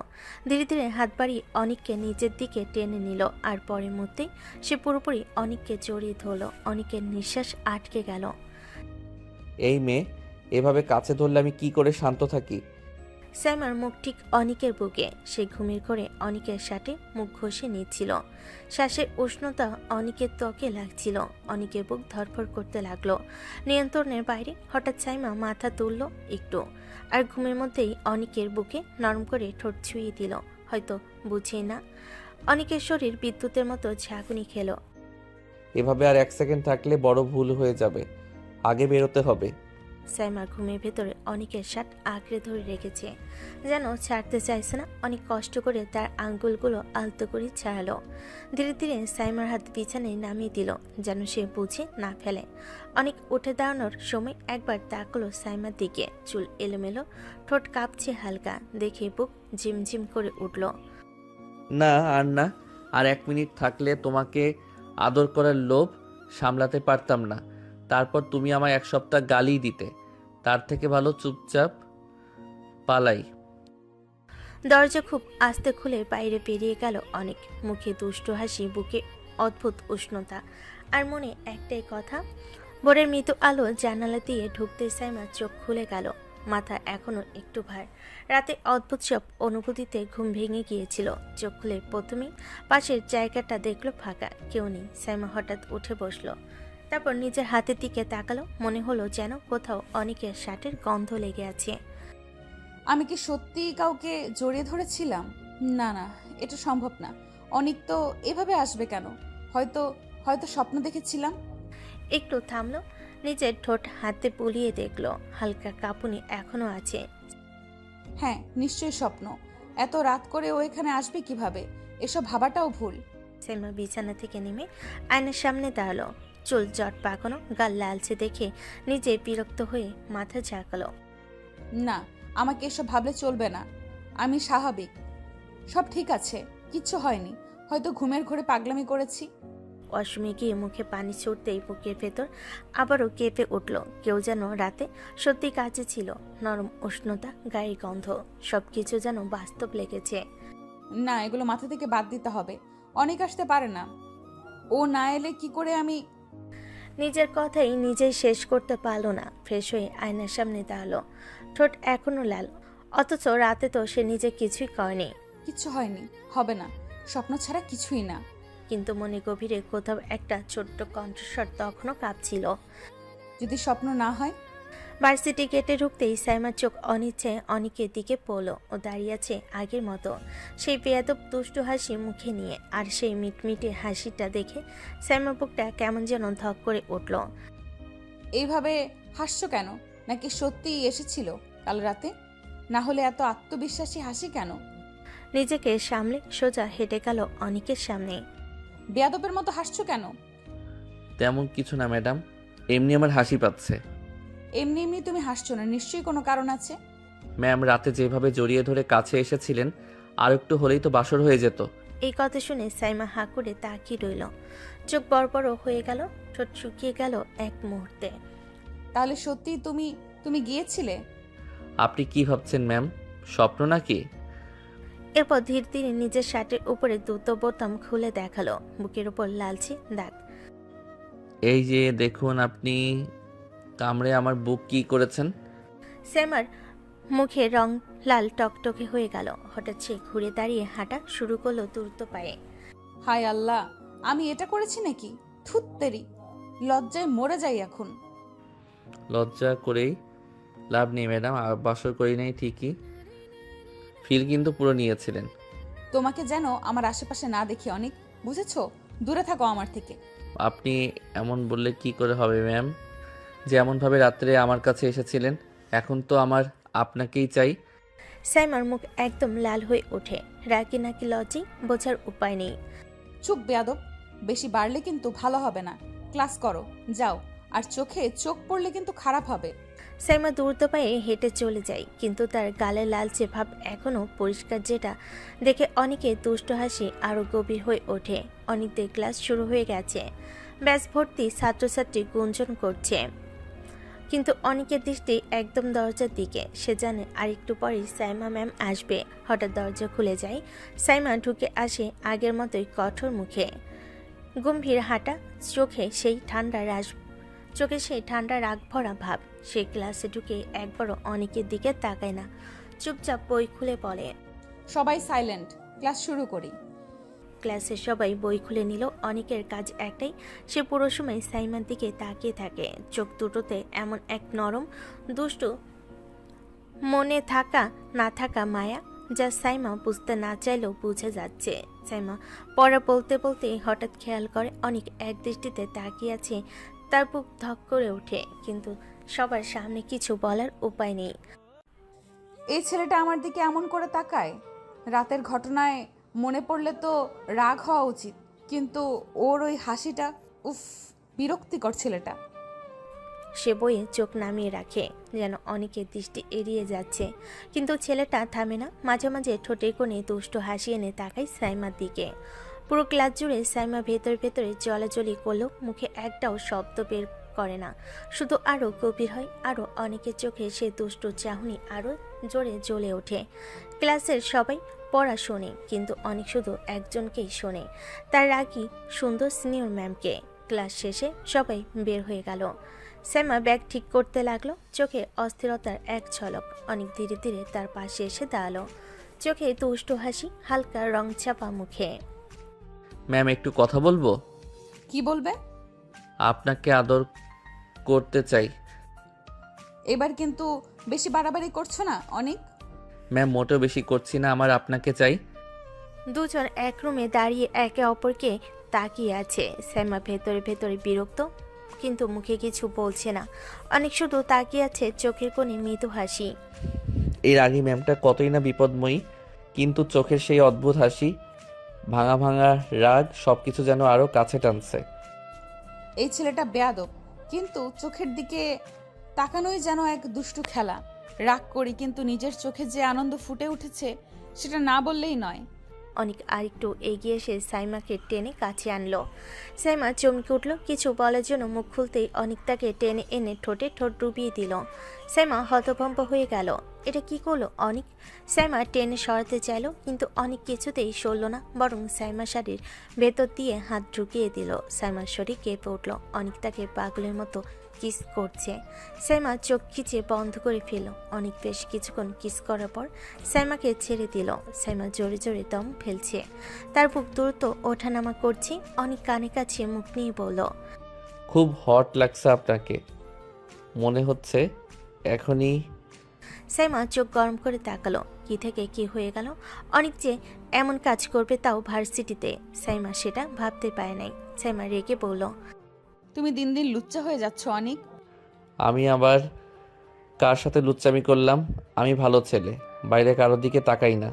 ধীরে ধীরে হাত বাড়িয়ে অনেককে নিজের দিকে টেনে নিল, আর পরের মধ্যেই সে পুরোপুরি অনেককে জড়িয়ে ধরল। অনেকের নিঃশ্বাস আটকে গেল। এই মেয়ে, এভাবে কাছে ধরলে আমি কি করে শান্ত থাকি? সাইমার মুখ ঠিক অনিকের বুকে। সে ঘুমের ঘরে অনিকের সাথে মুখ ঘষে নিচ্ছিল। শ্বাসের উষ্ণতা অনিকের ত্বকে লাগছিল। অনিকের বুক ধরফর করতে লাগলো, নিয়ন্ত্রণের বাইরে। হঠাৎ সাইমা মাথা তুলল একটু, আর ঘুমের মধ্যেই অনিকের বুকে নরম করে ঠোঁট ছুঁয়ে দিল, হয়তো বুঝে না। অনিকের শরীর বিদ্যুতের মতো ঝাঁকুনি খেল। এভাবে আর 1 সেকেন্ড থাকলে বড় ভুল হয়ে যাবে। আগে বেরোতে হবে। সাইমা ঘুমের ভেতরে অনেকের শার্ট আঁকড়ে ধরে রেখেছে, যেন ছাড়তে চাইছে না। অনেক কষ্ট করে তার আঙ্গুলগুলো আলতো করে ছাড়ালো। ধীরে ধীরে সাইমার হাত বিছানায় নামিয়ে দিল, যেন সে বুঝে না ফেলে। অনেক উঠে দাঁড়ানোর সময় একবার তাকালো সাইমার দিকে। চুল এলোমেলো, ঠোঁট কাঁপছে হালকা, দেখে বুক ঝিমঝিম করে উঠল। না আর না, আর 1 মিনিট থাকলে তোমাকে আদর করার লোভ সামলাতে পারতাম না। তারপর তুমি আমায় 1 সপ্তাহ গালি দিতে। তার থেকে ভালো চুপচাপ পালাই। দরজা খুব আস্তে খুলে বাইরে বেরিয়ে গেল অনেক। মুখে দুষ্ট হাসি, বুকে অদ্ভুত উষ্ণতা, আর মনে একটাই কথা। ভোরের মৃদু আলো জানালা দিয়ে ঢুকতে সাইমা চোখ খুলে গেল। মাথা এখনো একটু ভার। রাতে অদ্ভুত সব অনুভূতিতে ঘুম ভেঙে গিয়েছিল। চোখ খুলে প্রথমেই পাশের জায়গাটা দেখলো ফাঁকা, কেউ নেই। সাইমা হঠাৎ উঠে বসলো, তারপর নিজের হাতের দিকে তাকালো। মনে হলো যেন কোথাও অনেকের শার্টের গন্ধ লেগে আছে। আমি কি সত্যি কাউকে জড়িয়ে ধরেছিলাম? না না, এটা সম্ভব না। অনেক তো এভাবে আসবে কেন? হয়তো হয়তো স্বপ্ন দেখেছিলাম। একটু থামলো, নিজের ঠোঁট হাতে বুলিয়ে দেখলো হালকা কাঁপুনি এখনো আছে। হ্যাঁ, নিশ্চয়ই স্বপ্ন। এত রাত করে ও এখানে আসবে কিভাবে? এসব ভাবাটাও ভুল। সাইমা বিছানা থেকে নেমে আয়নার সামনে দাঁড়ালো। চুল জট পাকানো, গাল লালচে দেখে নিজে বিরক্ত হয়ে মাথা ঝাঁকালো। না, আমাকে এসব ভাবলে চলবে না। আমি স্বাভাবিক, সব ঠিক আছে, কিচ্ছু হয়নি। হয়তো ঘুমের ঘোরে পাগলামি করেছি। ওয়াশরুমে গিয়ে মুখে পানি ছুটতেই বুকের ভেতর আবারও কেঁপে উঠল। কেউ যেন রাতে সত্যি কাছে ছিল। নরম উষ্ণতা, গায়ের গন্ধ, সবকিছু যেন বাস্তব লেগেছে। না, এগুলো মাথা থেকে বাদ দিতে হবে। অনেক আসতে পারে না, ও না এলে কি করে আমি? নিজের কথাই নিজেই শেষ করতে পারল না। ফ্রেশ হয়ে আয়নার সামনে দাঁড়ালো। ঠোঁট এখনো লাল, অথচ রাতে তো সে নিজে কিছুই করেনি। কিচ্ছু হয়নি, হবে না। স্বপ্ন ছাড়া কিছুই না। কিন্তু মনে গভীরে কোথাও একটা ছোট্ট কণ্ঠস্বর তখনও কাঁপছিল। যদি স্বপ্ন না হয়? ভার্সিটি গেটে ঢুকতেই সাইমার চোখ অনিচ্ছে অনেকের দিকে পড়ল। ও দাঁড়িয়ে আছে আগের মতো, সেই বেয়াদব দুষ্টু হাসি মুখে নিয়ে। আর সেই মিটমিটে হাসিটা দেখে সাইমার বুকটা কেমন যেন ধক করে উঠল। এইভাবে হাসছো কেন? নাকি সত্যিই এসেছিল কাল রাতে? না হলে এত আত্মবিশ্বাসী হাসি কেন? নিজেকে সামলে সোজা হেঁটে গেল অনিকের সামনে। বেয়াদবের মতো হাসছো কেন? তেমন কিছু না ম্যাডাম, এমনি আমার হাসি পাচ্ছে। এমনি এমনি তুমি হাসছো না, নিশ্চয়ই কোনো কারণ আছে। ম্যাম, রাতে যেভাবে জড়িয়ে ধরে কাছে এসেছিলেন, আর একটু হলেই তো বাসর হয়ে যেত। এই কথা শুনে সাইমা হাঁ করে তাকিয়ে রইল। চোখ বড় হয়ে গেল, ঠোঁট শুকিয়ে গেল এক মুহূর্তে। তাহলে সত্যি তুমি গিয়েছিলে? আপনি কি ভাবছেন ম্যাম, স্বপ্ন নাকি? এরপর ধীরে ধীরে নিজের শার্টের উপরে দুটো বোতাম খুলে দেখালো। বুকের উপর লালচে দাগ। এই যে দেখুন, আপনি কামড়ে আমার বুক কি করেছেন? সাইমার মুখে রং লাল টকটকে হয়ে গেল। হঠাৎ সে ঘুরে দাঁড়িয়ে হাঁটা শুরু করলো দ্রুত পায়ে। হায় আল্লাহ, আমি এটা করেছি নাকি? থুত্তেরি, লজ্জায় মরে যাই এখন। লজ্জা করেই লাভ নেই ম্যাডাম, বাসর করি নাই ঠিকই, ফিল কিন্তু পুরো নিয়েছিলেন। তোমাকে যেন আমার আশেপাশে না দেখি অনেক, বুঝেছো? দূরে থাকো আমার থেকে। আপনি এমন বললে কি করে হবে ম্যাম? যে এমনভাবে রাত্রে আমার কাছে এসেছিলেন, এখন তো আমার আপনাকেই চাই। সাইমার মুখ একদম লাল হয়ে ওঠে। রাগি নাকি লজ্জি বোঝার উপায় নেই। চুপ বেয়াদব, বেশি বাড়লে কিন্তু ভালো হবে না। ক্লাস করো, যাও। আর চোখে চোখ পড়লে কিন্তু খারাপ হবে। সাইমা দ্রুত পায়ে হেঁটে চলে যায়, কিন্তু তার গালে লালচে ভাব এখনো পরিষ্কার, যেটা দেখে অনেকে দুষ্ট হাসি আরো গভীর হয়ে ওঠে। অনেকদের ক্লাস শুরু হয়ে গেছে, ব্যাস ভর্তি ছাত্রছাত্রী গুঞ্জন করছে, কিন্তু অনেকের দৃষ্টি একদম দরজার দিকে। সে জানে আর একটু পরেই সাইমা ম্যাম আসবে। হঠাৎ দরজা খুলে যায়, সাইমা ঢুকে আসে আগের মতোই কঠোর মুখে, গম্ভীর হাঁটা, চোখে সেই ঠান্ডা রাগ ভরা ভাব। সে ক্লাসে ঢুকে একবারও অনেকের দিকে তাকায় না, চুপচাপ বই খুলে পড়ে। সবাই সাইলেন্ট, ক্লাস শুরু করি। ক্লাসের সবাই বই খুলে নিল। অনেকের কাজ একটাই, সে পুরো সময় সাইমার দিকে তাকিয়ে থাকে। চোখ দুটোতে এমন এক নরম দুষ্টু মনে থাকা না থাকা মায়া, যা সাইমা বুঝতে না চাইলেও বুঝে যাচ্ছে। সাইমা পড়া বলতে বলতে হঠাৎ খেয়াল করে অনেক এক দৃষ্টিতে তাকিয়ে আছে। তার বুক ধক করে ওঠে, কিন্তু সবার সামনে কিছু বলার উপায় নেই। এই ছেলেটা আমার দিকে এমন করে তাকায়, রাতের ঘটনায় মনে পড়লে তো রাগ হওয়া উচিত, কিন্তু ওর ওই হাসিটা, উফ, বিরক্তিকর ছেলেটা। সে বইয়ে চোখ নামিয়ে রাখে, যেন অনেকের দৃষ্টি এড়িয়ে যাচ্ছে, কিন্তু ছেলেটা থামে না। মাঝে মাঝে ঠোঁটের কোণে দুষ্ট হাসি এনে তাকায় সাইমার দিকে। পুরো ক্লাস জুড়ে সাইমা ভেতরে জলাজলি করলেও মুখে একটাও শব্দ বের করে না, শুধু আরও গভীর হয়। আরও অনেকের চোখে সে দুষ্ট চাহনি আরও জোরে জ্বলে ওঠে। ক্লাসের সবাই পড়া শোনে, কিন্তু অনেক শুধু একজনকেই শোনে, তার রাগী সুন্দর সিনিয়র ম্যামকে। ক্লাস শেষে সবাই বের হয়ে গেল। সাইমা ব্যাগ ঠিক করতে লাগলো, চোখে অস্থিরতার এক ঝলক। অনেক ধীরে ধীরে তার পাশে এসে দাঁড়ালো, চোখে দুষ্ট হাসি, হালকা রং চাপা মুখে। ম্যাম, একটু কথা বলবো? কি বলবে? আপনাকে আদর করতে চাই। এবার কিন্তু বেশি বাড়াবাড়ি করছো না অনেক? ম্যাম, মোটেও বেশি করছি না, আমার আপনাকে চাই। দুজন এক রুমে দাঁড়িয়ে একে অপরকে তাকিয়ে আছে। সাইমা ভেতরে বিরক্ত কিন্তু মুখে কিছু বলছে না। অনেক শুধু তাকিয়ে আছে, চোখের কোণে মৃদু হাসি। এর আগে ম্যামটা কতই না বিপদময়ী, কিন্তু চোখের সেই অদ্ভুত হাসি, ভাঙা ভাঙা রাগ সব কিছু যেন আরও কাছে টানছে। এই ছেলেটা বেয়াদব, কিন্তু চোখের দিকে তাকানোই যেন এক দুষ্টু খেলা। রাগ করি, কিন্তু নিজের চোখে যে আনন্দ ফুটে উঠেছে সেটা না বললেই নয়। অনেক আরেকটু এগিয়ে এসে সাইমাকে টেনে কাছে আনলো। সাইমা চমকে উঠল, কিছু বলার জন্য মুখ খুলতেই অনেক তাকে টেনে এনে ঠোঁটে ঠোঁট ডুবিয়ে দিল। সাইমা হতভম্ব হয়ে গেল। এটা কি করলো অনেক? সাইমা টেনে সরাতে চাইল, কিন্তু অনেক কিছুতেই সরল না, বরং সাইমা শাড়ির ভেতর দিয়ে হাত ঢুকিয়ে দিল। সাইমার শরীর কেঁপে উঠল। অনেক তাকে পাগলের মতো কিস করছে। সাইমা চোখ খিচে বন্ধ করে ফেলল। অনেক বেশ কিছুক্ষণ কিস করার পর সাইমাকে ছেড়ে দিল। সাইমা জোরে জোরে দম ফেলছে, তার বুক দ্রুত ওঠানামা করছে। অনেক কানে কাছে মুখ নিয়ে বলল, খুব হট লাগছে আপনাকে, মনে হচ্ছে এখনই। সাইমা চোখ গরম করে তাকালো। কি থেকে কি হয়ে গেল? অনেক যে এমন কাজ করবে, তাও ভার্সিটিতে। সাইমা সেটা ভাবতে পারে নাই। সাইমা রেগে বলল, তুমি দিন দিন লুচ্চা হয়ে যাচ্ছ অনেক। আমি আবার কার সাথে লুচ্চামি করলাম? আমি ভালো ছেলে, বাইরে কারোর দিকে তাকাই না।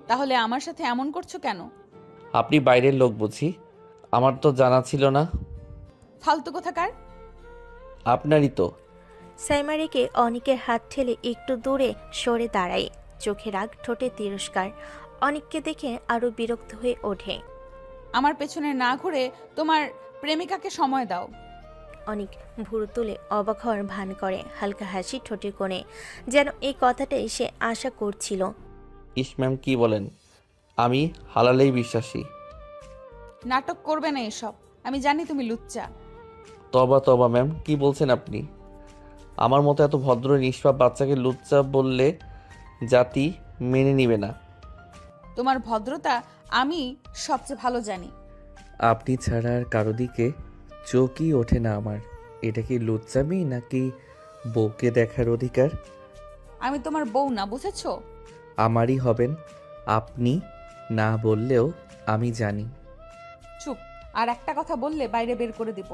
তাহলে আমার সাথে এমন করছো কেন? আপনি বাইরের লোক বুঝি? আমার তো জানা ছিল না। ফালতু কোথাকার। আপনারই তো। সাইমা রেগে অনেকের হাত ঠেলে একটু দূরে সরে দাঁড়ায়। চোখে রাগ, ঠোঁটে তিরস্কার। অনেককে দেখে আরো বিরক্ত হয়ে ওঠে। আমার পেছনে না ঘুরে তোমার প্রেমিকাকে সময় দাও। অনেক ভুরু তুলে অবাক হওয়ার ভান করে, হালকা হাসি ঠোঁটে কোণে, যেন এই কথাটাই সে আশা করছিল। ইস ম্যাম, কি বলেন? আমি হালালেই বিশ্বাসী। নাটক করবে না এসব, আমি জানি তুমি লুচ্চা। তবা তবা ম্যাম, কি বলছেন আপনি? আমার মতো এত ভদ্র নিষ্পাপ বাচ্চাকে লুচ্চা বললে জাতি মেনে নিবে না। তোমার ভদ্রতা আমি সবচেয়ে ভালো জানি। আপনি ছাড়া আর কারো দিকে চোখই ওঠে না আমার। এটা কি লুচ্চামি নাকি বউকে দেখার অধিকার? আমি তোমার বউ না, বুঝেছো? আমারই হবেন। আপনি না বললেও আমি জানি। চুপ। আর একটা কথা বললে বাইরে বের করে দিব।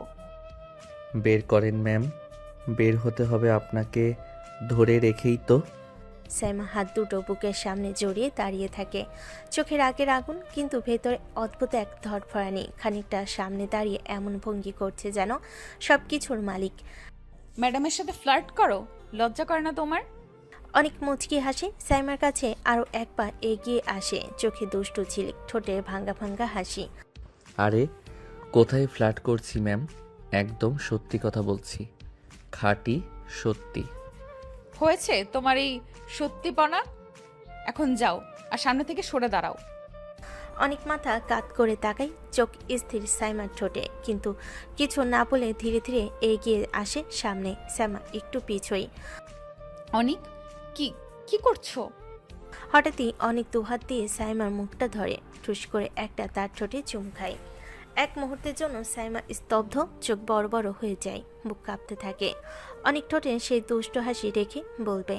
বের করেন ম্যাম, বের হতে হবে আপনাকে ধরে রেখেই তো। সাইমা হাত দুটো বুকের সামনে জড়িয়ে দাঁড়িয়ে থাকে, চোখের আগের আগুন, কিন্তু ভেতরে অদ্ভুত এক ধরফরানি। খানিকটা সামনে দাঁড়িয়ে এমন ভঙ্গি করছে যেন সবকিছুর মালিক। ম্যাডামের সাথে ফ্লার্ট করো, লজ্জা করে না তোমার? অনেক মুচকি হাসে। সাইমার কাছে আরো এক পা এগিয়ে আসে, চোখে দুষ্টু ঝিলিক, ঠোঁটে ভাঙ্গা ভাঙ্গা হাসি। আরে কোথায় ফ্ল্যাট করছি ম্যাম, একদম সত্যি কথা বলছি, খাঁটি সত্যি। হয়েছে তোমার এই সত্যিপনা। এখন যাও আর সামনে থেকে সরে দাঁড়াও। অনেক মাথা কাত করে তাকায়, চোখ স্থির সাইমার ঠোঁটে, কিন্তু কিছু না বলে ধীরে ধীরে এগিয়ে আসে সামনে। সাইমা একটু পিছই। অনিক, কি কি করছো? হঠাৎই অনেক দুহাত দিয়ে সাইমার মুখটা ধরে, ঠুস করে একটা তার ঠোঁটে চুম খায়। এক মুহূর্তের জন্য সাইমা স্তব্ধ, চোখ বড় বড় হয়ে যায়, বুক কাঁপতে থাকে। অনেক ঠোঁটে সেই দুষ্ট হাসি রেখে বলবে,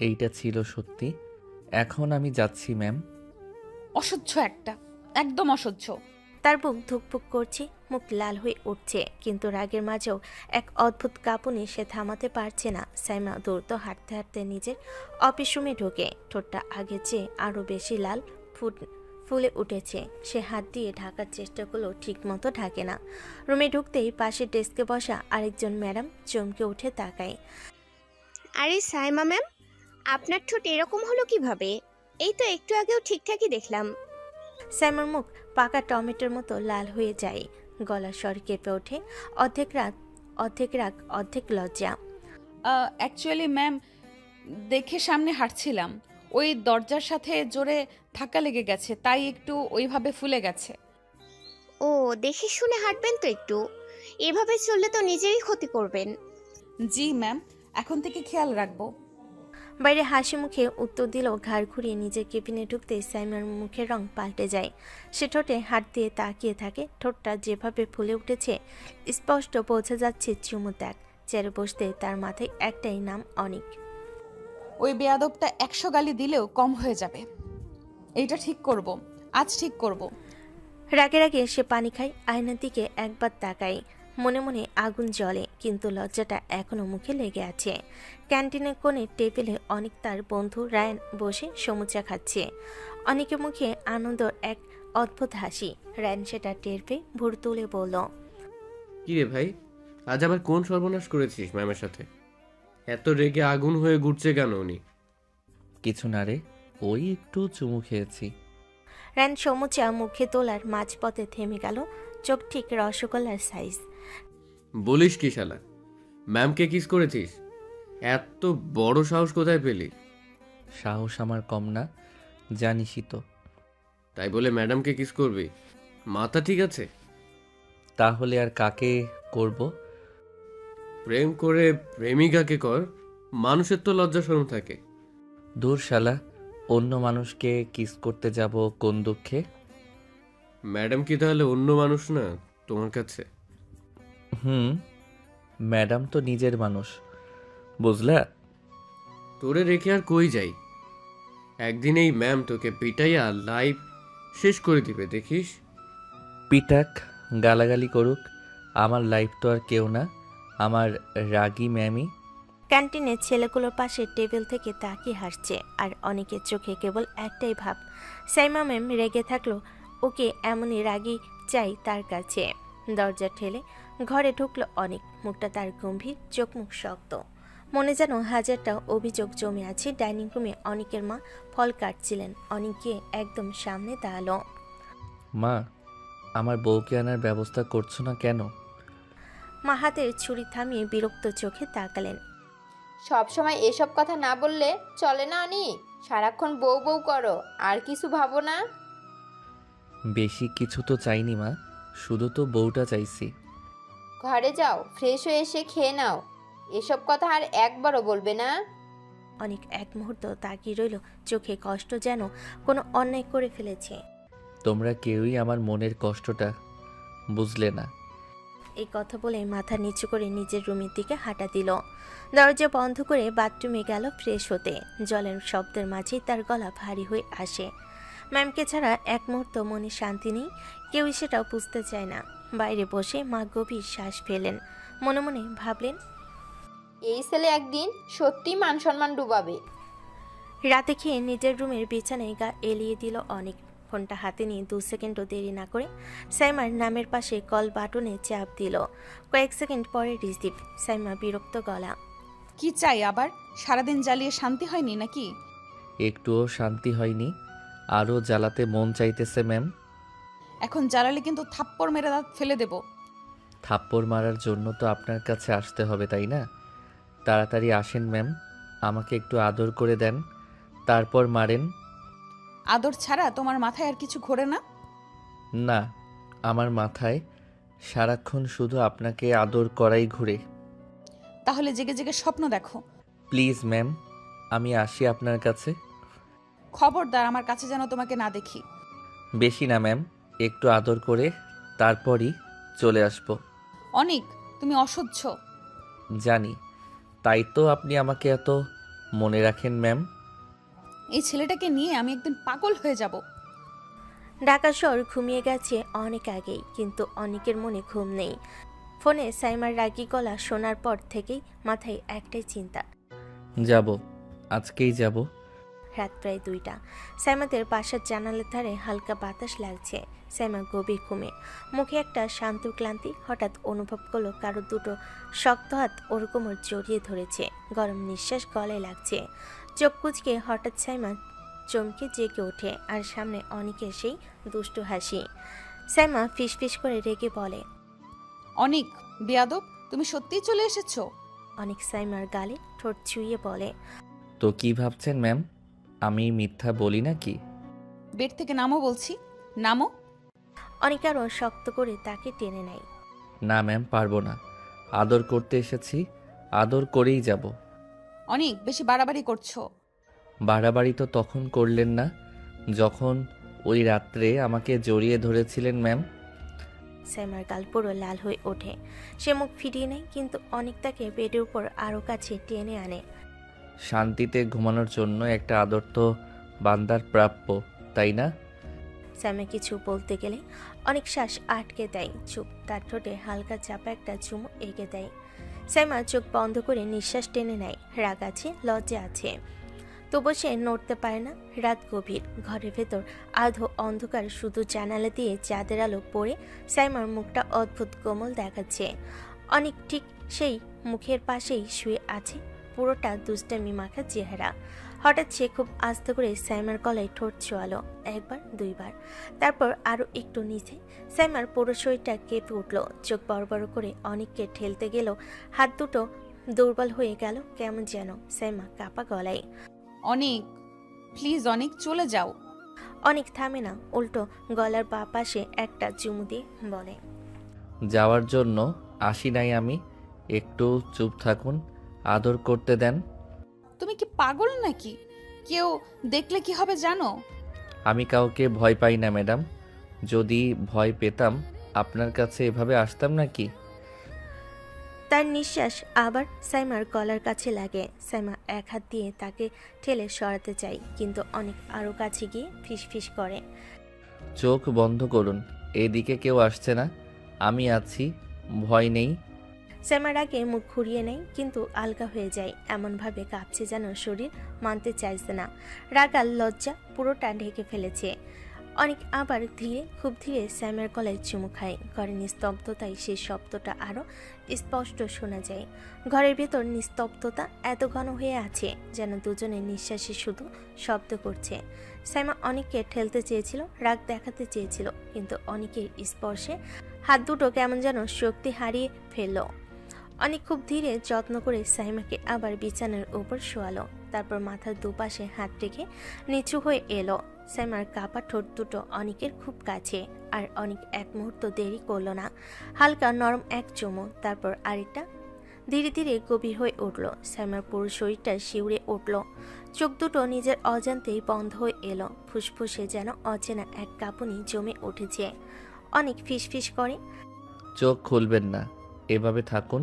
এইটা ছিল সত্যি। এখন আমি যাচ্ছি ম্যাম। অসহ্য একটা, একদম অসহ্য। তার বুক ধুকপুক করছে, মুখ লাল হয়ে উঠছে, কিন্তু রাগের মাঝেও এক অদ্ভুত কাঁপুনি সে থামাতে পারছে না। সাইমা দ্রুত হাঁটতে হাঁটতে নিজের অফিস রুমে ঢোকে। ঠোঁটটা আগের চেয়ে আরও বেশি লাল ফুলে উঠেছে। সে হাত দিয়ে ঢাকার চেষ্টা করলেও ঠিক মতো ঢাকে না। রুমে ঢুকতেই পাশের ডেস্কে বসা আরেকজন ম্যাডাম চমকে উঠে তাকায়। আরে সাইমা ম্যাম, আপনার ঠোঁট এরকম হলো কিভাবে? এই তো একটু আগেও ঠিকঠাকই দেখলাম। সাইমার মুখ পাকা টমেটোর মতো লাল হয়ে যায়, গলার স্বর কেঁপে ওঠে, অর্ধেক রাগ অর্ধেক লজ্জা। অ্যাকচুয়ালি ম্যাম, দেখে সামনে হাঁটছিলাম, ওই দরজার সাথে জোরে ধাক্কা লেগে গেছে, তাই একটু ওইভাবে ফুলে গেছে। ও, দেখে শুনে হাঁটবেন তো একটু, এভাবে চললে তো নিজেরই ক্ষতি করবেন। জি ম্যাম, এখন থেকে খেয়াল রাখবো। বাইরে হাসি মুখে উত্তর দিল, ঘাড় ঘুরিয়ে নিজের কেবিনে ঢুকতে সাইমার মুখের রং পাল্টে যায়। সে ঠোঁটে হাত দিয়ে তাকিয়ে থাকে, ঠোঁটটা যেভাবে ফুলে উঠেছে স্পষ্ট বোঝা যাচ্ছে চুমু ত্যাগ। চেয়ারে বসতে তার মাথায় একটাই নাম, অনিক। ওই বেয়াদবটা 100 গালি দিলেও কম হয়ে যাবে। এইটা ঠিক করব, আজ ঠিক করব। রাগে রাগে সে পানি খায়, আয়নার দিকে একবার তাকায়। মনে মনে আগুন জ্বলে, কিন্তু লজ্জাটা এখনো মুখে লেগে আছে। ক্যান্টিনের কোণে টেবিলে অনেক তার বন্ধু রায়ান বসে সমুচা খাচ্ছে। অনেকের মুখে আনন্দ এক অদ্ভুত হাসি। রায়ান সেটা টের পেয়ে ভুরু তুলে বলল, কি রে ভাই, আজ আবার কোন সর্বনাশ করেছিস ম্যামের সাথে? এত রেগে আগুন হয়ে ঘুরছে কেন উনি? কিছু না রে, ওই একটু চুমু খেয়েছি। রায়ান সমুচা মুখে তোলার মাঝপথে থেমে গেল, চোখ ঠিক রসগোল্লার সাইজ। বলিস কি শালা, ম্যামকে কিস করেছিস? এত বড় সাহস কোথায় পেলি? সাহস আমার কম না, জানিসই তো। তাই বলে ম্যাডামকে কিস করবি? মাথা ঠিক আছে? তাহলে আর কাকে করব? প্রেম করে প্রেমিকাকে কর, মানুষের তো লজ্জা শরম থাকে। দূর শালা, অন্য মানুষকে কিস করতে যাব কোন দুঃখে? ম্যাডাম কি তাহলে অন্য মানুষ না তোমার কাছে? হুম, ম্যাডাম তো নিজের মানুষ, বুঝলা? তোরে রেখে আর কই যাই? একদিন এই ম্যাম তোকে পিটাইয়া লাইফ শেষ করে দিবে, দেখিস। পিটাক, গালাগালি করুক, আমার লাইফ তো আর কেউ না, আমার রাগী ম্যামি। ক্যান্টিনের ছেলেগুলোর পাশে টেবিল থেকে তাকিয়ে হাসছে, আর অনেকের চোখে কেবল একটাই ভাব, সাইমা ম্যাম রেগে থাকলো ওকে এমনই রাগী চাই তার কাছে। দরজা ঠেলে ঘরে ঢুকলো অনেক, মুখটা তার গম্ভীর, চোখ মুখ শক্ত, মনে যেন হাজারটা অভিযোগ জমে আছে। ডাইনিং রুমে অনেকের মা ফল কাটছিলেন, অনেককে একদম সামনে দাঁড়ালো। মা, আমার বউকে আনার ব্যবস্থা করছো না কেন? মা হাতের ছুরি থামিয়ে বিরক্ত চোখে তাকালেন। সব সময় এসব কথা না বললে চলে না অনিক? সারাক্ষণ বউ বউ করো, আর কিছু ভাবো না? বেশি কিছু তো চাইনি মা, শুধু তো বউটা চাইছি। ঘরে যাও, ফ্রেশ হয়ে এসে খেয়ে নাও। এসব কথা আর একবারও বলবে না। অনেক এক মুহূর্ত তাকিয়ে রইল, চোখে কষ্ট, যেন কোনো অন্যায় করে ফেলেছে। তোমরা কেউই আমার মনের কষ্টটা বুঝলে না। এই কথা বলে মাথা নিচু করে নিজের রুমের দিকে হাঁটা দিল। দরজা বন্ধ করে বাথরুমে গেল ফ্রেশ হতে। জলের শব্দের মাঝেই তার গলা ভারী হয়ে আসে। ম্যামকে ছাড়া এক মুহূর্ত মনে শান্তি নেই, কেউই সেটাও বুঝতে চায় না। বাইরে বসে মা গভীর শ্বাস ফেলেন, মনে মনে ভাবলেন, এই ছেলে একদিন সত্যি মান সম্মান ডুবাবে। রাতে খেয়ে নিজের রুমের বিছানায় গা এলিয়ে দিল অনেক। ফোনটা হাতে নিয়ে 2 সেকেন্ডও দেরি না করে সাইমার নামের পাশে কল বাটনে চাপ দিল। কয়েক সেকেন্ড পরে রিসিভ। সাইমা বিরক্ত গলা, কি চাই আবার? সারাদিন জ্বালিয়ে শান্তি হয়নি নাকি? একটুও শান্তি হয়নি, আরও জ্বালাতে মন চাইতেছে ম্যাম। এখন জ্বালালে কিন্তু থাপ্পড় মেরে দাঁত ফেলে দেব। থাপ্পড় মারার জন্য তো আপনার কাছে আসতে হবে, তাই না? তাড়াতাড়ি আসেন ম্যাম, আমাকে একটু আদর করে দেন, তারপর মারেন। আদর ছাড়া তোমার মাথায় আর কিছু ঘোরে না? না, আমার মাথায় সারাক্ষণ শুধু আপনাকে আদর করাই ঘুরে। তাহলে জেগে জেগে স্বপ্ন দেখো। প্লিজ ম্যাম, আমি আসি আপনার কাছে। খবরদার আমার কাছে যেন তোমাকে না দেখি। বেশি না ম্যাম, একটু আদর করে তারপরই চলে আসব। অনিক, তুমি অসহ্য। জানি, তাই তো আপনি আমাকে এত মনে রাখেন ম্যাম। এই ছেলেটাকে নিয়ে আমি একদিন পাগল হয়ে যাব। ঢাকা শহর ঘুমিয়ে গেছে অনেক আগেই, কিন্তু অনেকের মনে ঘুম নেই। ফোনে সাইমার রাগী গলা শোনার পর থেকেই মাথায় একটাই চিন্তা, যাব, আজকেই যাব। রাত প্রায় 2টা। সাইমাদের বাসার জানালার ধারে হালকা বাতাস লাগছে। সাইমা গভীর ঘুমে, মুখে একটা শান্ত ক্লান্তি। হঠাৎ অনুভব করলো কারো দুটো শক্ত হাত ওর কোমর জড়িয়ে ধরেছে, গরম নিঃশ্বাস গলায় লাগছে। চোখ কুঁচকে হঠাৎ সাইমা চমকে জেগে ওঠে, আর সামনে অনেকের সেই দুষ্টু হাসি। সাইমা ফিসফিস করে রেগে বলে, অনিক বেয়াদব, তুমি সত্যিই চলে এসেছো? অনেক সাইমার গালে ঠোঁট ছুঁয়ে বলে, তো কি ভাবছেন ম্যাম, আমি মিথ্যা বলি নাকি? বেড থেকে নামো বলছি, নামো। অনেক আরও শক্ত করে তাকে টেনে নেয়। না ম্যাম, পারবো না, আদর করতে এসেছি, আদর করেই যাব। অনিক, বেশি বাড়াবাড়ি করছো। বাড়াবাড়ি তো তখন করলেন না যখন ওই রাত্রে আমাকে জড়িয়ে ধরেছিলেন ম্যাম। সাইমার গাল পুরো লাল হয়ে ওঠে। সে মুখ ফিরিয়ে নেয়, কিন্তু অনেক তাকে বেডের উপর আরও কাছে টেনে আনে। শান্তিতে ঘুমানোর জন্য একটা আদর তো বান্দার প্রাপ্য, তাই না? সাইমা কিছু বলতে গেলে অনেক শ্বাস আটকে দেয়, চুপ। তার ঠোঁটে হালকা চাপা একটা চুমু এঁকে দেয়। সাইমা চোখ বন্ধ করে নিঃশ্বাস টেনে নেয়। রাগ আছে, লজ্জা আছে, তবু সে নড়তে পারে না। রাত গভীর, ঘরের ভেতর আধো অন্ধকার, শুধু জানালা দিয়ে চাঁদের আলো পড়ে সাইমার মুখটা অদ্ভুত কোমল দেখাচ্ছে। অনেক ঠিক সেই মুখের পাশেই শুয়ে আছে, পুরোটা দুষ্টামি মাখা চেহারা। হঠাৎ সে খুব আস্তে করে সাইমার গলায় ঠোঁট ছোঁয়ালো, একবার দুইবার, তারপর আরো একটু নিচে। সাইমার পুরো শরীরটা কেঁপে উঠল, চোখ বড় বড় করে অনেককে ঠেলতে গেল, হাত দুটো দুর্বল হয়ে গেল কেমন যেন। সাইমা কাঁপা গলায়, অনেক, প্লিজ অনেক, চলে যাও। অনেক থামে না, উল্টো গলার বা পাশে একটা চুমু দিয়ে বলে, যাওয়ার জন্য আসি নাই আমি, একটু চুপ থাকুন, আদর করতে দেন। তুমি কি পাগল নাকি? কেউ দেখলে কি হবে জানো? আমি কাউকে ভয় পাই না ম্যাডাম, যদি ভয় পেতাম আপনার কাছে এভাবে আসতাম নাকি? তার নিঃশ্বাস আবার সাইমার গলার কাছে লাগে। সাইমা এক হাত দিয়ে তাকে ঠেলে সরাতে চায়, কিন্তু অনেক আরো কাছে গিয়ে ফিসফিস করে, চোখ বন্ধ করুন, এদিকে কেউ আসছে না, আমি আছি, ভয় নেই। সাইমার আগে মুখ ঘুরিয়ে নেয়, কিন্তু আলগা হয়ে যায়, এমনভাবে কাঁপছে যেন শরীর মানতে চাইছে না। রাগ আর লজ্জা পুরোটা ঢেকে ফেলেছে। অনেক আবার ধীরে, খুব ধীরে সাইমার গলায় চুমু খায়। ঘরের নিস্তব্ধতায় সেই শব্দটা আরো স্পষ্ট শোনা যায়। ঘরের ভেতর নিস্তব্ধতা এত ঘন হয়ে আছে যেন দুজনের নিঃশ্বাসে শুধু শব্দ করছে। সাইমা অনেককে ঠেলতে চেয়েছিল, রাগ দেখাতে চেয়েছিল, কিন্তু অনেকের স্পর্শে হাত দুটো কেমন যেন শক্তি হারিয়ে ফেলল। অনেক খুব ধীরে যত্ন করে সাইমাকে আবার বিছানার উপর শোয়ালো, তারপর মাথার দুপাশে হাত রেখে নিচু হয়ে এলো। সাইমার কাপা ঠোঁট দুটো অনেকের খুব কাছে, আর অনেক এক মুহূর্ত দেরি করলো না। হালকা নরম এক চুমু, তারপর আরেকটা, ধীরে ধীরে গভীর হয়ে উঠল। সাইমার পুরো শরীরটা শিউরে উঠল, চোখ দুটো নিজের অজান্তেই বন্ধ হয়ে এলো। ফুসফুসে যেন অচেনা এক কাঁপুনি জমে উঠেছে। অনেক ফিসফিস করে, চোখ খুলবেন না, এভাবে থাকুন,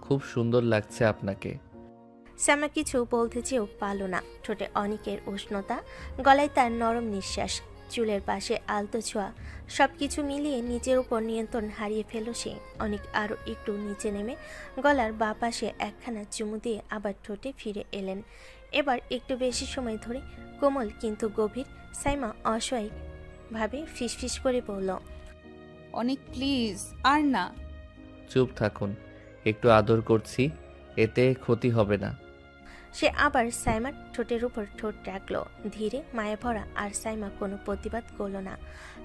খুব সুন্দর লাগছে আপনাকে। সাইমা কিছু বলতে চেয়েও পারল না। ঠোঁটে অনেকের উষ্ণতা, গলায় তার নরম নিঃশ্বাস, চুলের পাশে আলতো ছোঁয়া, সবকিছু মিলিয়ে নিজের উপর নিয়ন্ত্রণ হারিয়ে ফেলল সে। অনেক আরো একটু নিচে নেমে গলার বা পাশে একখানা চুমু দিয়ে আবার ঠোঁটে ফিরে এলেন। এবার একটু বেশি সময় ধরে, কোমল কিন্তু গভীর। সাইমা অসহায় ভাবে ফিসফিস করে বলল, অনেক প্লিজ, আর না। চুপ থাকুন, একটু আদর করছি, এতে ক্ষতি হবে না। সে আবার সাইমার ঠোঁটের উপর ঠোঁট রাখলো, ধীরে, মায়া ভরা। আর সাইমা কোনো প্রতিবাদ করল না,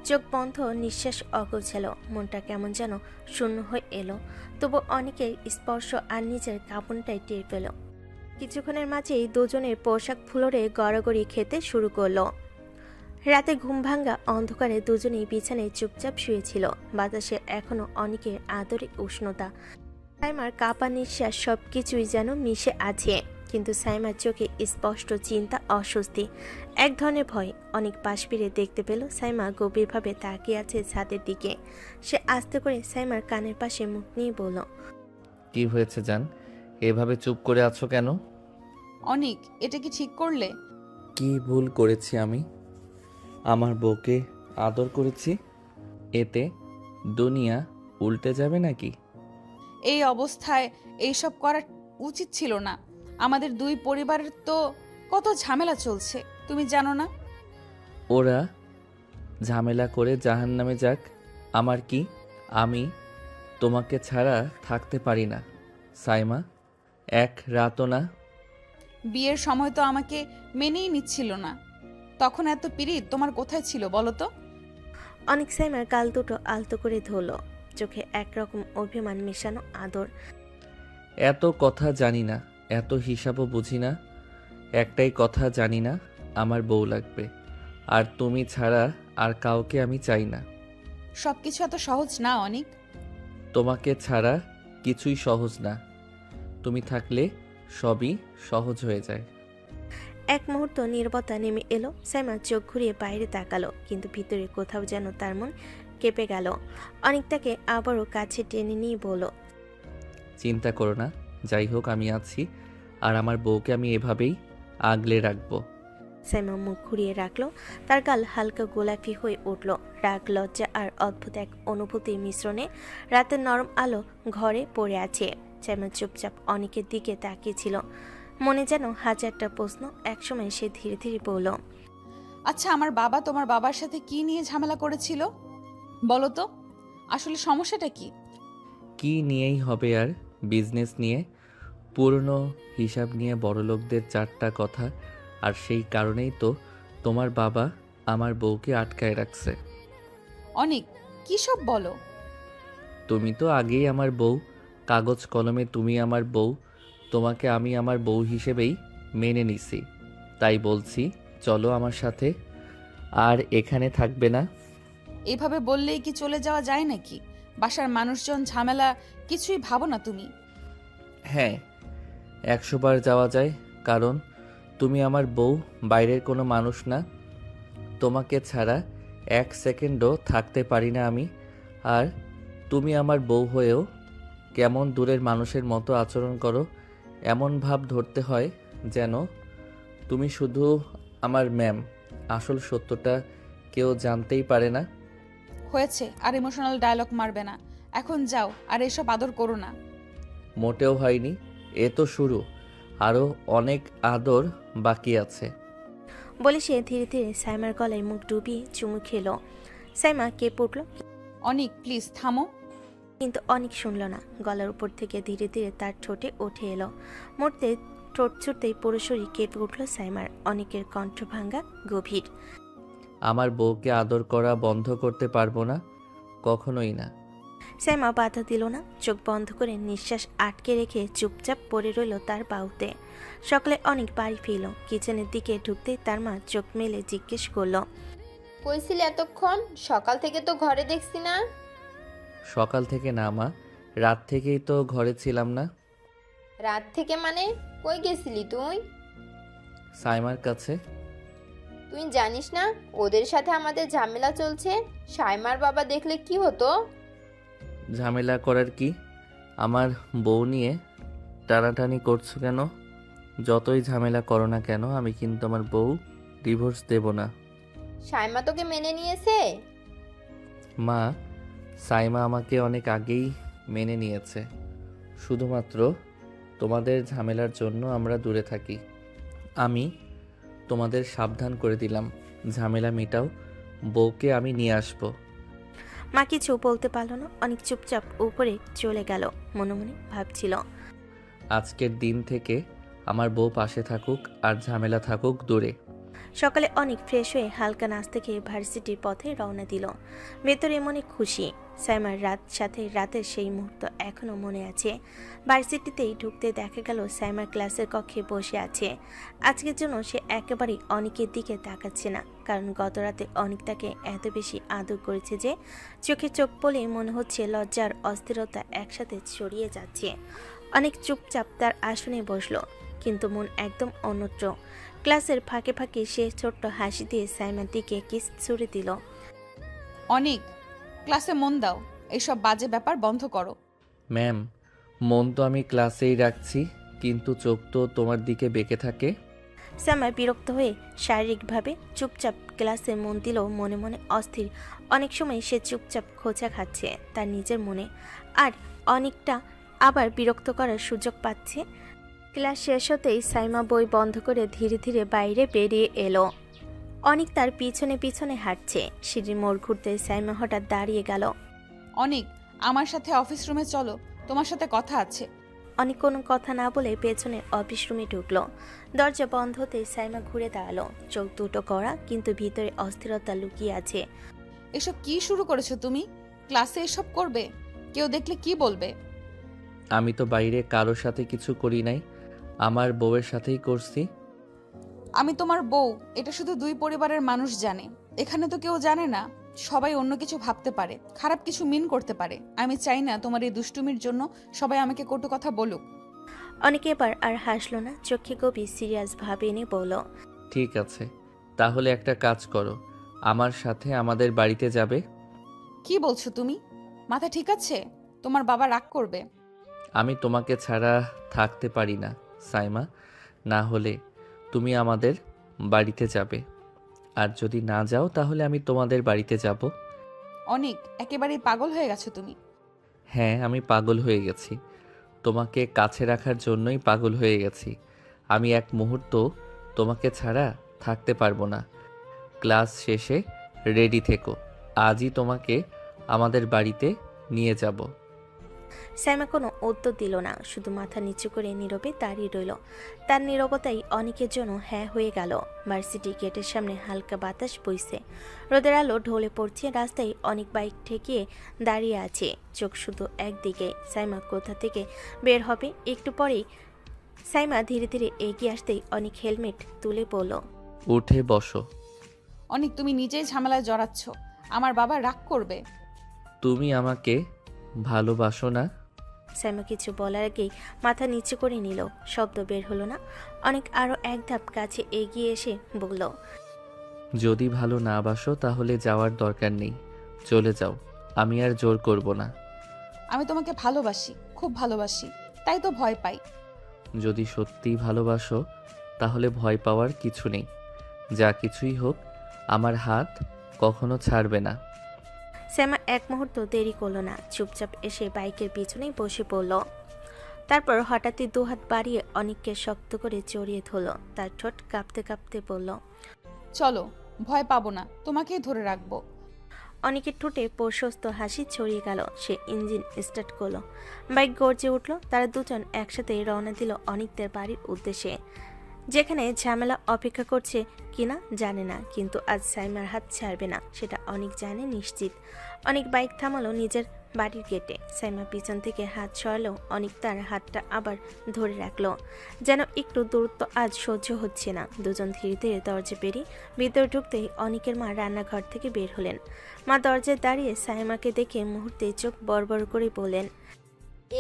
চোখ বন্ধ, নিঃশ্বাস অগোছালো, মনটা কেমন যেন শূন্য হয়ে এলো। তবু অনেকের স্পর্শ আর নিজের কাঁপনটাই টের পেল। কিছুক্ষণের মাঝেই দুজনের পোশাক ফ্লোরে গড়াগড়ি খেতে শুরু করলো। রাতে ঘুম ভাঙ্গা অন্ধকারে দুজনেই বিছানায় চুপচাপ শুয়েছিল। বাতাসে এখনো অনেকের আদরে উষ্ণতা, সাইমার কাঁপা নিঃশ্বাস, সবকিছুই যেন মিশে আছে। কিন্তু সাইমার চোখে স্পষ্ট চিন্তা, অস্বস্তি, এক ধরনের ভয়। অনেক পাশ ফিরে দেখতে পেল সাইমা গভীরভাবে তাকিয়ে আছে ছাদের দিকে। সে আস্তে করে সাইমার কানের পাশে মুখ নিয়ে বলল, কি হয়েছে জান, এভাবে চুপ করে আছো কেন? অনেক, এটা কি ঠিক করলে? কি ভুল করেছি আমি? আমার বউকে আদর করেছি, এতে দুনিয়া উল্টে যাবে নাকি? এই অবস্থায় এইসব করা উচিত ছিল না। আমাদের দুই পরিবারের তো কত ঝামেলা চলছে, তুমি জানো না? ওরা ঝামেলা করে জাহান্নামে যাক, আমার কি? আমি তোমাকে ছাড়া থাকতে পারি না সাইমা, এক রাতও না। বিয়ের সময় তো আমাকে মেনেই নিচ্ছিল না, তখন এত পিরিত তোমার কোথায় ছিল বলো তো? অনেক সাইমার গাল দুটো আলতো করে ধরল, চোখে একরকম অভিমান মেশানো আদর। এত কথা জানি না, এত হিসাবও বুঝি না, একটাই কথা জানি না, আমার বউ লাগবে, আর তুমি ছাড়া আর কাউকে আমি চাই না। সবকিছু এত সহজ না অনেক। তোমাকে ছাড়া কিছুই সহজ না, তুমি থাকলে সবই সহজ হয়ে যায়। এক মুহূর্ত নীরবতা নেমে এলো। সাইমা চোখ ঘুরিয়ে বাইরে তাকালো, কিন্তু ভিতরে কোথাও যেন তার মন কেঁপে গেল। অনেক তাকে আবারও কাছে টেনে নিয়ে বলল, চিন্তা করো না, যাই হোক আমি আছি, আর আমার বউকে আমি এভাবেই আগলে রাখবো। সাইমা মুখ ঘুরিয়ে রাখলো। তার গাল হালকা গোলাপি হয়ে উঠল। রাগ, লজ্জা আর অদ্ভুত এক অনুভূতির মিশ্রণে রাতের নরম আলো ঘরে পড়ে আছে। সাইমা চুপচাপ অনেকের দিকে তাকিয়েছিল, মনে যেন হাজারটা প্রশ্ন। একসময় সে ধীরে ধীরে বলল, আচ্ছা, আমার বাবা তোমার বাবার সাথে কি নিয়ে ঝামেলা করেছিল বলো তো? আসলে সমস্যাটা কি? কি নিয়েই হবে আর, বিজনেস নিয়ে, পুরনো হিসাব নিয়ে বড়লোকদের 4টা কথা। আর সেই কারণেই তো তোমার বাবা আমার বউকে আটকায় রাখছে। অনেক কি সব বলো? তুমি তো আগেই আমার বউ, কাগজ কলমে তুমি আমার বউ। তোমাকে আমি আমার বউ হিসেবেই মেনে নিছি। তাই বলছি, চলো আমার সাথে। আর এখানে থাকবে না। এভাবে বললেই কি চলে যাওয়া যায় নাকি? বাসার মানুষজন, ঝামেলা, কিছুই ভাবো না তুমি? হ্যাঁ, 100 বার যাওয়া যায়, কারণ তুমি আমার বউ, বাইরের কোনো মানুষ না। তোমাকে ছাড়া 1 সেকেন্ডও থাকতে পারি না আমি। আর তুমি আমার বউ হয়েও কেমন দূরের মানুষের মতো আচরণ করো। এমন ভাব ধরতে হয় যেন তুমি শুধু আমার ম্যাম। আসল সত্যটা কেউ জানতেই পারে না। হয়েছে, আর ইমোশনাল ডায়লগ মারবে না। এখন যাও, আর এসব আদর করো না। মোটেও হয়নি, এ তো শুরু। আরও অনেক আদর বাকি আছে। বলে সে ধীরে ধীরে সাইমার গলায় মুখ ডুবিয়ে চুমু খেলো। সাইমা কেঁপে উঠল, অনিক প্লিজ থামো। কিন্তু অনেক শুনল না। গলার উপর থেকে ধীরে ধীরে তার ঠোঁটে উঠে এলো। মুহূর্তে ঠোঁট ছুটতেই পুরো শরীর কেঁপে উঠল সাইমার। অনেকের কণ্ঠ ভাঙা, গভীর। আমার বউকে আদর করা বন্ধ করতে পারবো না, কখনোই না। সাইমা বাধা দিল না। চোখ বন্ধ করে নিঃশ্বাস আটকে রেখে চুপচাপ পড়ে রইল তার বাহুতে। সকালে অনেক বাড়ি ফিরল। কিচেনের দিকে ঢুকতেই তার মা চোখ মেলে জিজ্ঞেস করলো, কইছিলি এতক্ষণ? সকাল থেকে তো ঘরে দেখছি না। সকাল থেকে না মা, রাত থেকেই তো ঘরে ছিলাম না। রাত থেকে মানে? কই গেছিলি তুই? সাইমার কাছে। তুই জানিস না ওদের সাথে আমাদের ঝামেলা চলছে? সাইমার বাবা দেখলে কি হতো? ঝামেলা করার কি? আমার বউ নিয়ে টানাটানি করছো কেন? যতই ঝামেলা করো না কেন, আমি কিন্তু আমার বউ ডিভোর্স দেব না। সাইমা তোকে মেনে নিয়েছে? মা, সাইমা আমাকে অনেক আগেই মেনে নিয়েছে। শুধুমাত্র তোমাদের ঝামেলার জন্য আমরা দূরে থাকি। আমি তোমাদের সাবধান করে দিলাম, ঝামেলা মিটাও, বউকে আমি নিয়ে আসবো। মা কিছু বলতে পারল না। অনেক চুপচাপ উপরে চলে গেল। মনে মনে ভাবছিল, আজকের দিন থেকে আমার বউ পাশে থাকুক আর ঝামেলা থাকুক দূরে। সকালে অনেক ফ্রেশ হয়ে হালকা নাস্তা খেয়ে ভার্সিটির পথে রওনা দিল। ভেতরে মনে খুশি। সাইমার সাথে রাতের সেই মুহূর্ত এখনো মনে আছে। ভার্সিটিতেই ঢুকতে দেখা গেল সাইমার ক্লাসের কক্ষে বসে আছে। আজকের জন্য সে একেবারেই অনেকের দিকে তাকাচ্ছে না, কারণ গত রাতে অনেক তাকে এত বেশি আদর করেছে যে চোখে চোখ পড়ে মনে হচ্ছে লজ্জার অস্থিরতা একসাথে ছড়িয়ে যাচ্ছে। অনেক চুপচাপ তার আসনে বসলো, কিন্তু মন একদম অন্যত্র। ক্লাসের ফাঁকে ফাঁকে সে ছোট্ট হাসি দিয়ে সাইমার দিকে কিস ছুড়ে দিল। অনিক, ক্লাসে মন দাও, এইসব বাজে ব্যাপার বন্ধ করো। ম্যাম, মন তো আমি ক্লাসেই রাখছি, কিন্তু চোখ তো তোমার দিকে বেঁকে থাকে। সাইমা বিরক্ত হয়ে শারীরিকভাবে চুপচাপ ক্লাসে মন দিল, মনে মনে অস্থির। অনেক সময় সে চুপচাপ খোঁচা খাচ্ছে তার নিজের মনে, আর অনেকটা আবার বিরক্ত করার সুযোগ পাচ্ছে। ক্লাস শেষ হতেই সাইমা বই বন্ধ করে ধীরে ধীরে বাইরে বেরিয়ে এলো। অনেক তার পিছনে পিছনে হাঁটছে। সিঁড়ির মোড় ঘুরতে সাইমা হঠাৎ দাঁড়িয়ে গেল। অনিক, আমার সাথে অফিস রুমে চলো, তোমার সাথে কথা আছে। অনেক কোনো কথা না বলে পেছনে অফিস রুমে ঢুকলো। দরজা বন্ধ হতে সাইমা ঘুরে দাঁড়ালো। চোখ দুটো কড়া, কিন্তু ভিতরে অস্থিরতা লুকিয়ে আছে। এসব কি শুরু করেছো তুমি? ক্লাসে এসব করবে? কেউ দেখলে কি বলবে? আমি তো বাইরে কারোর সাথে কিছু করি নাই, আমার বউয়ের সাথেই করছি। আমি তোমার বউ, এটা শুধু দুই পরিবারের মানুষ জানে। এখানে তো কেউ জানে না। সবাই অন্য কিছু ভাবতে পারে, খারাপ কিছু মিন করতে পারে। আমি চাই না তোমার এই দুষ্টুমির জন্য সবাই আমাকে কটু কথা বলুক। অনেকে এবার আর হাসলো না, চোখে গভীর সিরিয়াস ভাবে এনে বলল, ঠিক আছে, তাহলে একটা কাজ করো, আমার সাথে আমাদের বাড়িতে যাবে। কি বলছো তুমি? মাথা ঠিক আছে? তোমার বাবা রাগ করবে। আমি তোমাকে ছাড়া থাকতে পারি না সাইমা, না হলে তুমি আমাদের বাড়িতে যাবে। আর যদি না যাও তাহলে আমি তোমাদের বাড়িতে যাব। অনেক একেবারেই পাগল হয়ে গেছো তুমি। হ্যাঁ, আমি পাগল হয়ে গেছি। তোমাকে কাছে রাখার জন্যই পাগল হয়ে গেছি। আমি এক মুহূর্ত তোমাকে ছাড়া থাকতে পারবো না। ক্লাস শেষে রেডি থেকো, আজই তোমাকে আমাদের বাড়িতে নিয়ে যাব। সাইমা কোনো উত্তর দিল না, শুধু মাথা নিচু করে নীরবে দাঁড়িয়ে রইল। তার নীরবতাই অনেকের জন্য হ্যাঁ হয়ে গেল। ভার্সিটি গেটের সামনে হালকা বাতাস বইছে, রোদের আলো ঢলে পড়ছে। রাস্তায় অনেক বাইক ঠেকিয়ে দাঁড়িয়ে আছে, চোখ শুধু একদিকে। সাইমা কোথা থেকে বের হবে। একটু পরেই সাইমা ধীরে ধীরে এগিয়ে আসতেই অনেক হেলমেট তুলে বলল, উঠে বসো। অনেক তুমি নিজেই ঝামেলায় জড়াচ্ছ, আমার বাবা রাগ করবে। তুমি আমাকে ভালোবাসো না? সাইমা কিছু বলার আগেই মাথা নিচু করে নিল, শব্দ বের হলো না। অনেক আরো এক ধাপ কাছে এগিয়ে এসে বলল, যদি ভালো না বাসো তাহলে যাওয়ার দরকার নেই, চলে যাও। আমি আর জোর করব না। আমি তোমাকে ভালোবাসি, খুব ভালোবাসি, তাই তো ভয় পাই। যদি সত্যিই ভালোবাসো তাহলে ভয় পাওয়ার কিছু নেই। যা কিছুই হোক আমার হাত কখনো ছাড়বে না। সাইমা এক মুহূর্ত দেরি করলো না, চুপচাপ এসে বাইকের পিছনেই বসে পড়ল। তারপর হঠাৎই দুহাত বাড়িয়ে অনিককে শক্ত করে জড়িয়ে ধরল। তার ঠোঁট কাঁপতে কাঁপতে বলল, চলো, ভয় পাবো না, তোমাকেই ধরে রাখবো। অনেকের ঠোঁটে প্রশস্ত হাসি ছড়িয়ে গেল। সে ইঞ্জিন স্টার্ট করলো, বাইক গর্জে উঠল। তারা দুজন একসাথে রওনা দিল অনিকদের বাড়ির উদ্দেশ্যে, যেখানে ঝামেলা অপেক্ষা করছে কিনা জানে না, কিন্তু আজ সাইমার হাত ছাড়বে না সেটা অনেক জানে নিশ্চিত। অনেক বাইক থামালো নিজের বাড়ির গেটে। সাইমা পিছন থেকে হাত সরালো, অনেক তার হাতটা আবার ধরে রাখলো, যেন একটু দূরত্ব আজ সহ্য হচ্ছে না। দুজন ধীরে ধীরে দরজা পেরিয়ে ভিতরে ঢুকতেই অনেকের মা রান্নাঘর থেকে বের হলেন। মা দরজায় দাঁড়িয়ে সাইমাকে দেখে মুহূর্তে চোখ বড় করে বললেন,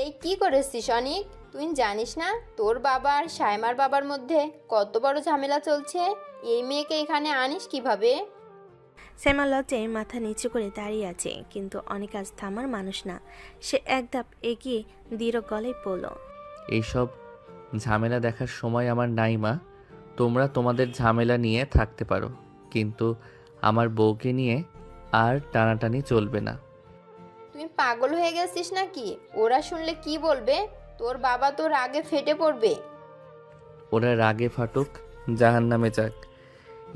এই কি করেছিস অনিক? তুই জানিস না তোর বাবা আর সাইমার বাবার মধ্যে কত বড় ঝামেলা চলছে? এই মেয়েকে এখানে আনিস কিভাবে? সাইমা লজ্জায় মাথা নিচু করে দাঁড়িয়ে আছে, কিন্তু অনেক আজ থামার মানুষ না। সে এক ধাপ এগিয়ে দৃঢ় গলায় বলল, এইসব ঝামেলা দেখার সময় আমার নাই মা। তোমরা তোমাদের ঝামেলা নিয়ে থাকতে পারো, কিন্তু আমার বউকে নিয়ে আর টানাটানি চলবে না। তুই পাগল হয়ে গেছিস নাকি? ওরা শুনলে কি বলবে? তোর বাবা তোর আগে ফেটে পড়বে। ওরা রাগে ফাটুক, জাহান্নামে যাক।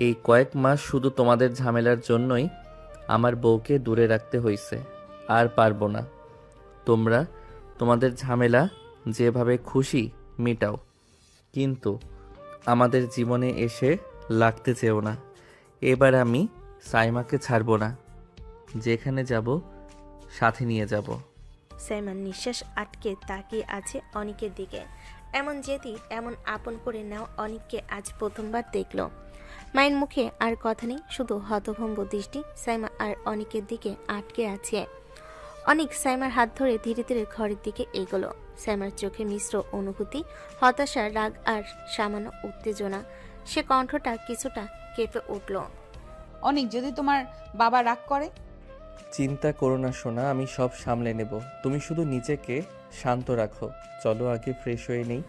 এই কয়েক মাস শুধু তোমাদের ঝামেলার জন্যই আমার বউকে দূরে রাখতে হয়েছে। আর পারবো না। তোমরা তোমাদের ঝামেলা যেভাবে খুশি মেটাও, কিন্তু আমাদের জীবনে এসে লাগতে চেও না। এবার আমি সাইমাকে ছাড়বো না, যেখানে যাব সাথে নিয়ে যাব। সাইমান নিঃশ্বাস আটকে তাকিয়ে আছে অনিকের দিকে। এমন জেদি, এমন আপন করে নাও অনিককে আজ প্রথমবার দেখল। মায়ের মুখে আর কথা নেই, শুধু হতভম্ব দৃষ্টি সাইমা আর অনিকের দিকে আটকে আছে। অনিক সাইমার হাত ধরে ধীরে ধীরে ঘরের দিকে এগোলো। সাইমার চোখে মিশ্র অনুভূতি, হতাশা, রাগ আর সামান্য উত্তেজনা। সে কণ্ঠটা কিছুটা কেঁপে উঠল। অনেক, যদি তোমার বাবা রাগ করে? চিন্তা করো না সোনা, আমি সব সামলে নেব। তুমি শুধু নিজেকে শান্ত রাখো। চলো আগে ফ্রেশ হয়ে নেই।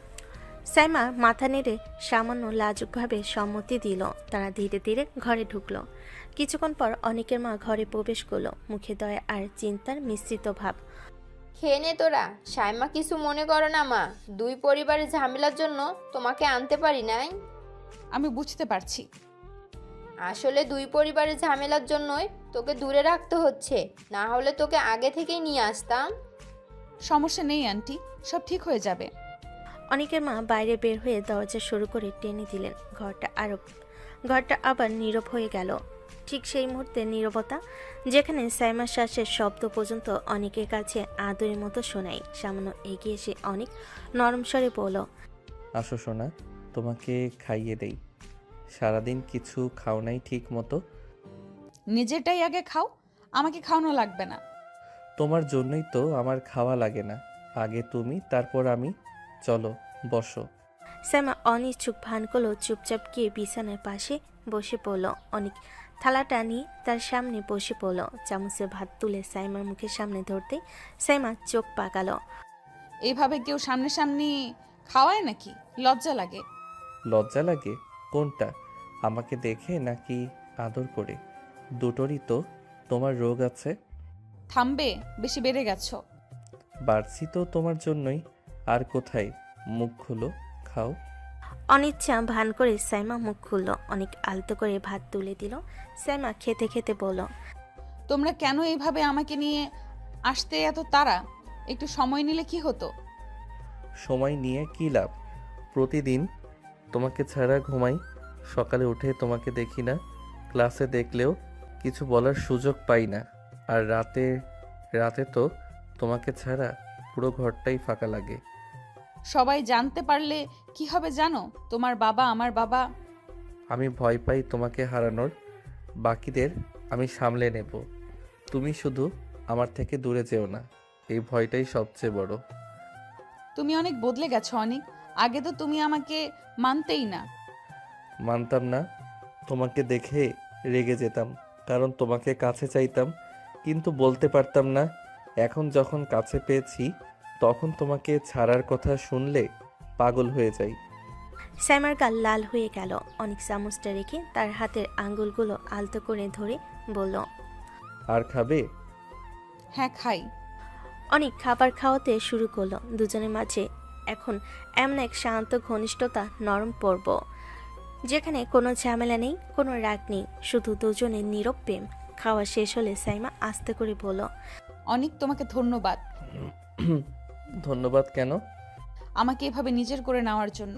সাইমা মাথা নেড়ে সামান্য লাজুকভাবে সম্মতি দিল। তারা ধীরে ধীরে ঘরে ঢুকলো। কিছুক্ষণ পর অনেকের মা ঘরে প্রবেশ করলো, মুখে দয়া আর চিন্তার মিশ্রিত ভাব। খেয়ে নে তোরা। সাইমা কিছু মনে করো না মা, দুই পরিবারের ঝামেলার জন্য তোমাকে আনতে পারি নাই। আমি বুঝতে পারছি। আসলে দুই পরিবারের ঝামেলার জন্যই তোকে দূরে রাখতে হচ্ছে, না হলে তোকে আগে থেকেই নিয়ে আসতাম। সমস্যা নেই আন্টি, সব ঠিক হয়ে যাবে। অনেকের মা বাইরে বের হয়ে দরজা শুরু করে টেনে দিলেন। ঘরটা আবার নীরব হয়ে গেল। ঠিক সেই মুহূর্তে নীরবতা, যেখানে সাইমার শ্বাসের শব্দ পর্যন্ত অনেকের কাছে আদরের মতো শোনায়। সামান্য এগিয়ে এসে অনেক নরম স্বরে বলল, আসো সোনা, তোমাকে খাইয়ে দেই। সারাদিন কিছু খাও নাই ঠিক মতো। নিজেরটাই আগে খাও, আমাকে খাওয়ানো লাগবে না। তোমার জন্যই তো আমার খাওয়া লাগে না। আগে তুমি, তারপর আমি। চলো বসো। সাইমা অনিচ্ছুক ভান করলো, চুপচাপ গিয়ে বিছানার পাশে বসে পড়ল। অনেক থালাটা নিয়ে তার সামনে বসে পড়ল। চামচে ভাত তুলে সাইমার মুখের সামনে ধরতে সাইমা চোখ পাকালো। এইভাবে কেউ সামনাসামনি খাওয়ায় নাকি? লজ্জা লাগে। লজ্জা লাগে? কোনটা? আমাকে দেখে নাকি আদর করে? দুটোরই তো তোমার রোগ আছে। থামবে, বেশি বেড়ে গেছো। বাড়ছি তো তোমার জন্যই। আর কোথায়? মুখ খুলো, খাও। অনিচ্ছা ভান করে সাইমা মুখ খুলল। অনেক আলতো করে ভাত তুলে দিল। সাইমা খেতে খেতে বলল, তোমরা কেন এইভাবে আমাকে নিয়ে আসতে এত তাড়া? একটু সময় নিলে কি হতো? সময় নিয়ে কী লাভ? প্রতিদিন তোমাকে ছাড়া ঘুমাই, সকালে উঠে তোমাকে দেখি না, ক্লাসে দেখলেও কিছু বলার সুযোগ পাই না। আর রাতে রাতে তো তোমাকে ছাড়া পুরো ঘরটাই ফাঁকা লাগে। সবাই জানতে পারলে কি হবে জানো? তোমার বাবা, আমার বাবা। আমি ভয় পাই তোমাকে হারানোর। বাকিদের আমি সামলে নেব, তুমি শুধু আমার থেকে দূরে যেও না, এই ভয়টাই সবচেয়ে বড়। তুমি অনেক বদলে গেছো অনেক। আগে তো তুমি আমাকে মানতেই না। মানতাম না, তোমাকে দেখে রেগে যেতাম, কারণ তোমাকে কাছে চাইতাম, কিন্তু বলতে পারতাম না। এখন যখন কাছে পেয়েছি, তখন তোমাকে ছাড়ার কথা শুনলে পাগল হয়ে যাই। সাইমার গাল লাল হয়ে গেল। অনেক চামচটা রেখে তার হাতের আঙ্গুলগুলো আলতো করে ধরে বলল, আর খাবে? হ্যাঁ, খাই। অনেক খাবার খাওয়াতে শুরু করলো। দুজনের মাঝে এখন এমন এক শান্ত ঘনিষ্ঠতা নরম পড়ব, যেখানে কোনো ঝামেলা নেই, কোনো রাগ নেই, শুধু দুজনের নীরব প্রেম। খাওয়া শেষ হলে সাইমা আস্তে করে বলল, অনেক তোমাকে ধন্যবাদ ধন্যবাদ কেন? আমাকে এভাবে নিজের করে নেওয়ার জন্য।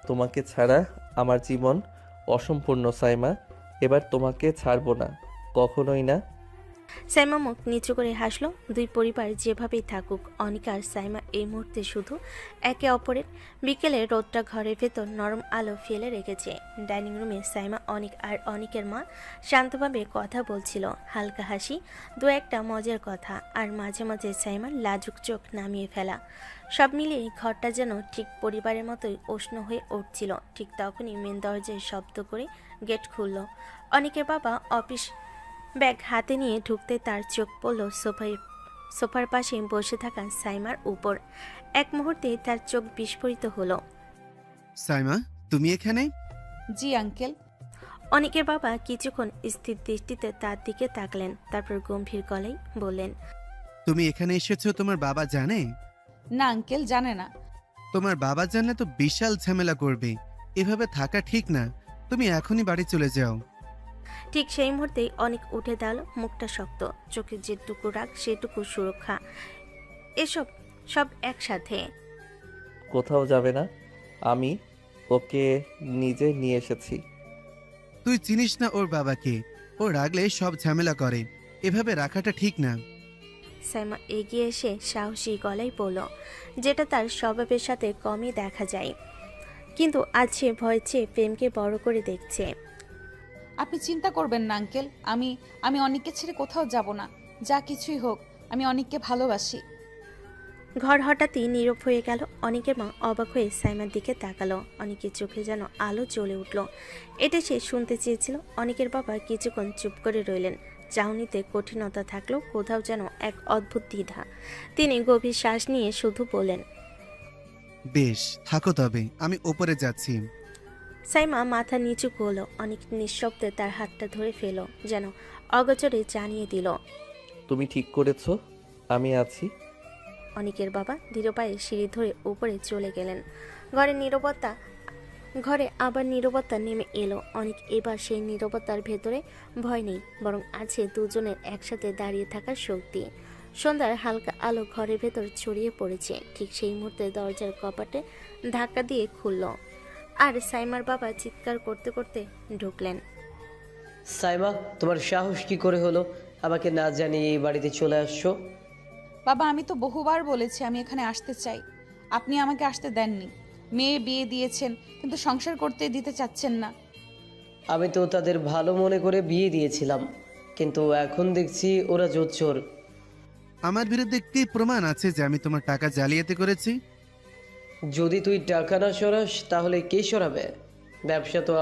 তোমাকে ছাড়া আমার জীবন অসম্পূর্ণ সাইমা। এবার তোমাকে ছাড়বো না, কখনোই না। সাইমা মুখ নিচু করে হাসলো। দুই পরিবার যেভাবেই থাকুক, অনিক আর সাইমা এই মুহূর্তে শুধু একে অপরের। বিকেলে রোদটা ঘরের ভেতর নরম আলো ফেলে রেখেছে। ডাইনিং রুমে সাইমা, অনিক আর অনিকের মা শান্তভাবে কথা বলছিল। হালকা হাসি, দু একটা মজার কথা, আর মাঝে মাঝে সাইমার লাজুক চোখ নামিয়ে ফেলা। সব মিলিয়ে ঘরটা যেন ঠিক পরিবারের মতোই উষ্ণ হয়ে উঠছিল। ঠিক তখনই মেন দরজায় শব্দ করে গেট খুলল। অনিকের বাবা অফিস ব্যাগ হাতে নিয়ে ঢুকতে তার চোখ পড়ল সোফার পাশে বসে থাকা সাইমার উপর। এক মুহূর্তে তার চোখ বিস্ফোরিত হলো। সাইমা, তুমি এখানে? জি আঙ্কেল। অনিকের বাবা কিছুক্ষণ স্থির দৃষ্টিতে তার দিকে তাকলেন, তারপর গম্ভীর গলায় বললেন, তুমি এখানে এসেছো তোমার বাবা জানে? না আঙ্কেল, জানে না। তোমার বাবা জানলে তো বিশাল ঝামেলা করবে। এভাবে থাকা ঠিক না, তুমি এখনই বাড়ি চলে যাও। ঠিক সেই মুহূর্তেই অনেক উঠে দাঁড়ালো। মুখটা শক্ত, চোখে যেটুকু রাগ সেটুকু সুরক্ষা, এসব সব একসাথে। কোথাও যাবে না, আমি ওকে নিজে নিয়ে এসেছি। তুই চিনিস না ওর বাবাকে, ও রাগলে সব ঝামেলা করে। এভাবে রাখাটা ঠিক না। সাইমা এগিয়ে এসে সাহসী গলায় বলল, যেটা তার স্বভাবের সাথে কমই দেখা যায়, কিন্তু আজ সে ভয় চেয়ে প্রেমকে বড় করে দেখছে। আপনি চিন্তা করবেন না আঙ্কেল, আমি অনেককে ছেড়ে কোথাও যাব না। যা কিছুই হোক, আমি অনেককে ভালোবাসি। ঘর হঠাৎই নীরব হয়ে গেল। অনেকের মা অবাক হয়ে সাইমার দিকে তাকালো। অনেকের চোখে যেন আলো জ্বলে উঠল। এটা সে শুনতে চেয়েছিল। অনেকের বাবা কিছুক্ষণ চুপ করে রইলেন। চাউনিতে কঠিনতা থাকলেও কোথাও যেন এক অদ্ভুত দ্বিধা। তিনি গভীর শ্বাস নিয়ে শুধু বললেন, বেশ, থাকো তবে, আমি ওপরে যাচ্ছি। সাইমা মাথা নিচু করল। অনেক নিঃশব্দে তার হাতটা ধরে ফেল, যেন অগোচরে জানিয়ে দিল, তুমি ঠিক করেছো, আমি আছি। অনিকের বাবা ধীর পায়ে সিঁড়ি ধরে উপরে চলে গেলেন। ঘরে আবার নীরবতা নেমে এলো। অনেক এবার সেই নীরবতার ভেতরে ভয় নেই, বরং আছে দুজনের একসাথে দাঁড়িয়ে থাকার শক্তি। সন্ধ্যার হালকা আলো ঘরের ভেতর ছড়িয়ে পড়েছে। ঠিক সেই মুহূর্তে দরজার কপাটে ধাক্কা দিয়ে খুলল, আর সাইমার বাবা চিৎকার করতে করতে ঢুকলেন। সাইমা, তোমার সাহস কি করে হলো আমাকে না জানিয়ে এই বাড়িতে চলে আসছো? বাবা, আমি তো বহুবার বলেছি আমি এখানে আসতে চাই। আপনি আমাকে আসতে দেননি। মেয়ে বিয়ে দিয়েছেন, কিন্তু সংসার করতে দিতে চাচ্ছেন না। আমি তো তাদের ভালো মনে করে বিয়ে দিয়েছিলাম, কিন্তু এখন দেখছি ওরা জোচ্চোর। আমার বিরুদ্ধে কি প্রমাণ আছে যে আমি তোমার টাকা জালিয়াতি করেছি? যদি তুই টাকা না সরাস তাহলে কে সরাবে? ব্যবসা তো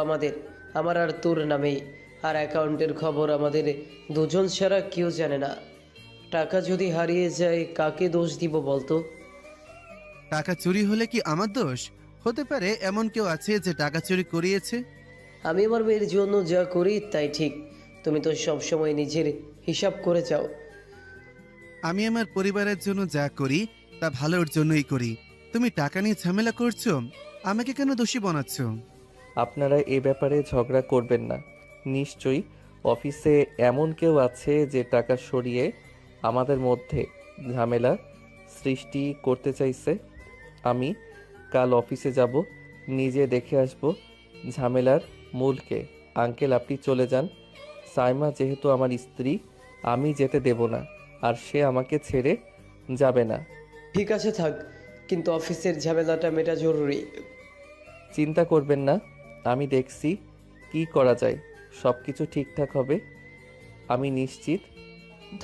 আমার আর তোর নামেই, আর অ্যাকাউন্টের খবর আমাদের দুজন ছাড়া কেউ জানে না। টাকা যদি হারিয়ে যায় কাকে দোষ দিব বলতো? টাকা চুরি হলে কি আমার দোষ? হতে পারে এমন কেউ আছে যে টাকা চুরি করিয়েছে। আমি আমার মেয়ের জন্য যা করি তাই ঠিক। তুমি তো সবসময় নিজের হিসাব করে যাও। আমি আমার পরিবারের জন্য যা করি তা ভালোর জন্যই করি। তুমি টাকা নিয়ে ঝামেলা করছো, আমাকে কেন দোষী বানাচ্ছ? আপনারা এ ব্যাপারে ঝগড়া করবেন না। নিশ্চয়ই অফিসে এমন কেউ আছে যে টাকা সরিয়ে আমাদের মধ্যে ঝামেলা সৃষ্টি করতে চাইছে। আমি কাল অফিসে যাব, নিজে দেখে আসব ঝামেলার মূলকে। আঙ্কেল, আপনি চলে যান। সাইমা যেহেতু আমার স্ত্রী, আমি যেতে দেব না, আর সে আমাকে ছেড়ে যাবে না। ঠিক আছে থাক, কিন্তু অফিসের ঝামেলাটা মেটা জরুরি। চিন্তা করবেন না, আমি দেখছি কি করা যায়। সব কিছু ঠিকঠাক হবে, আমি নিশ্চিত।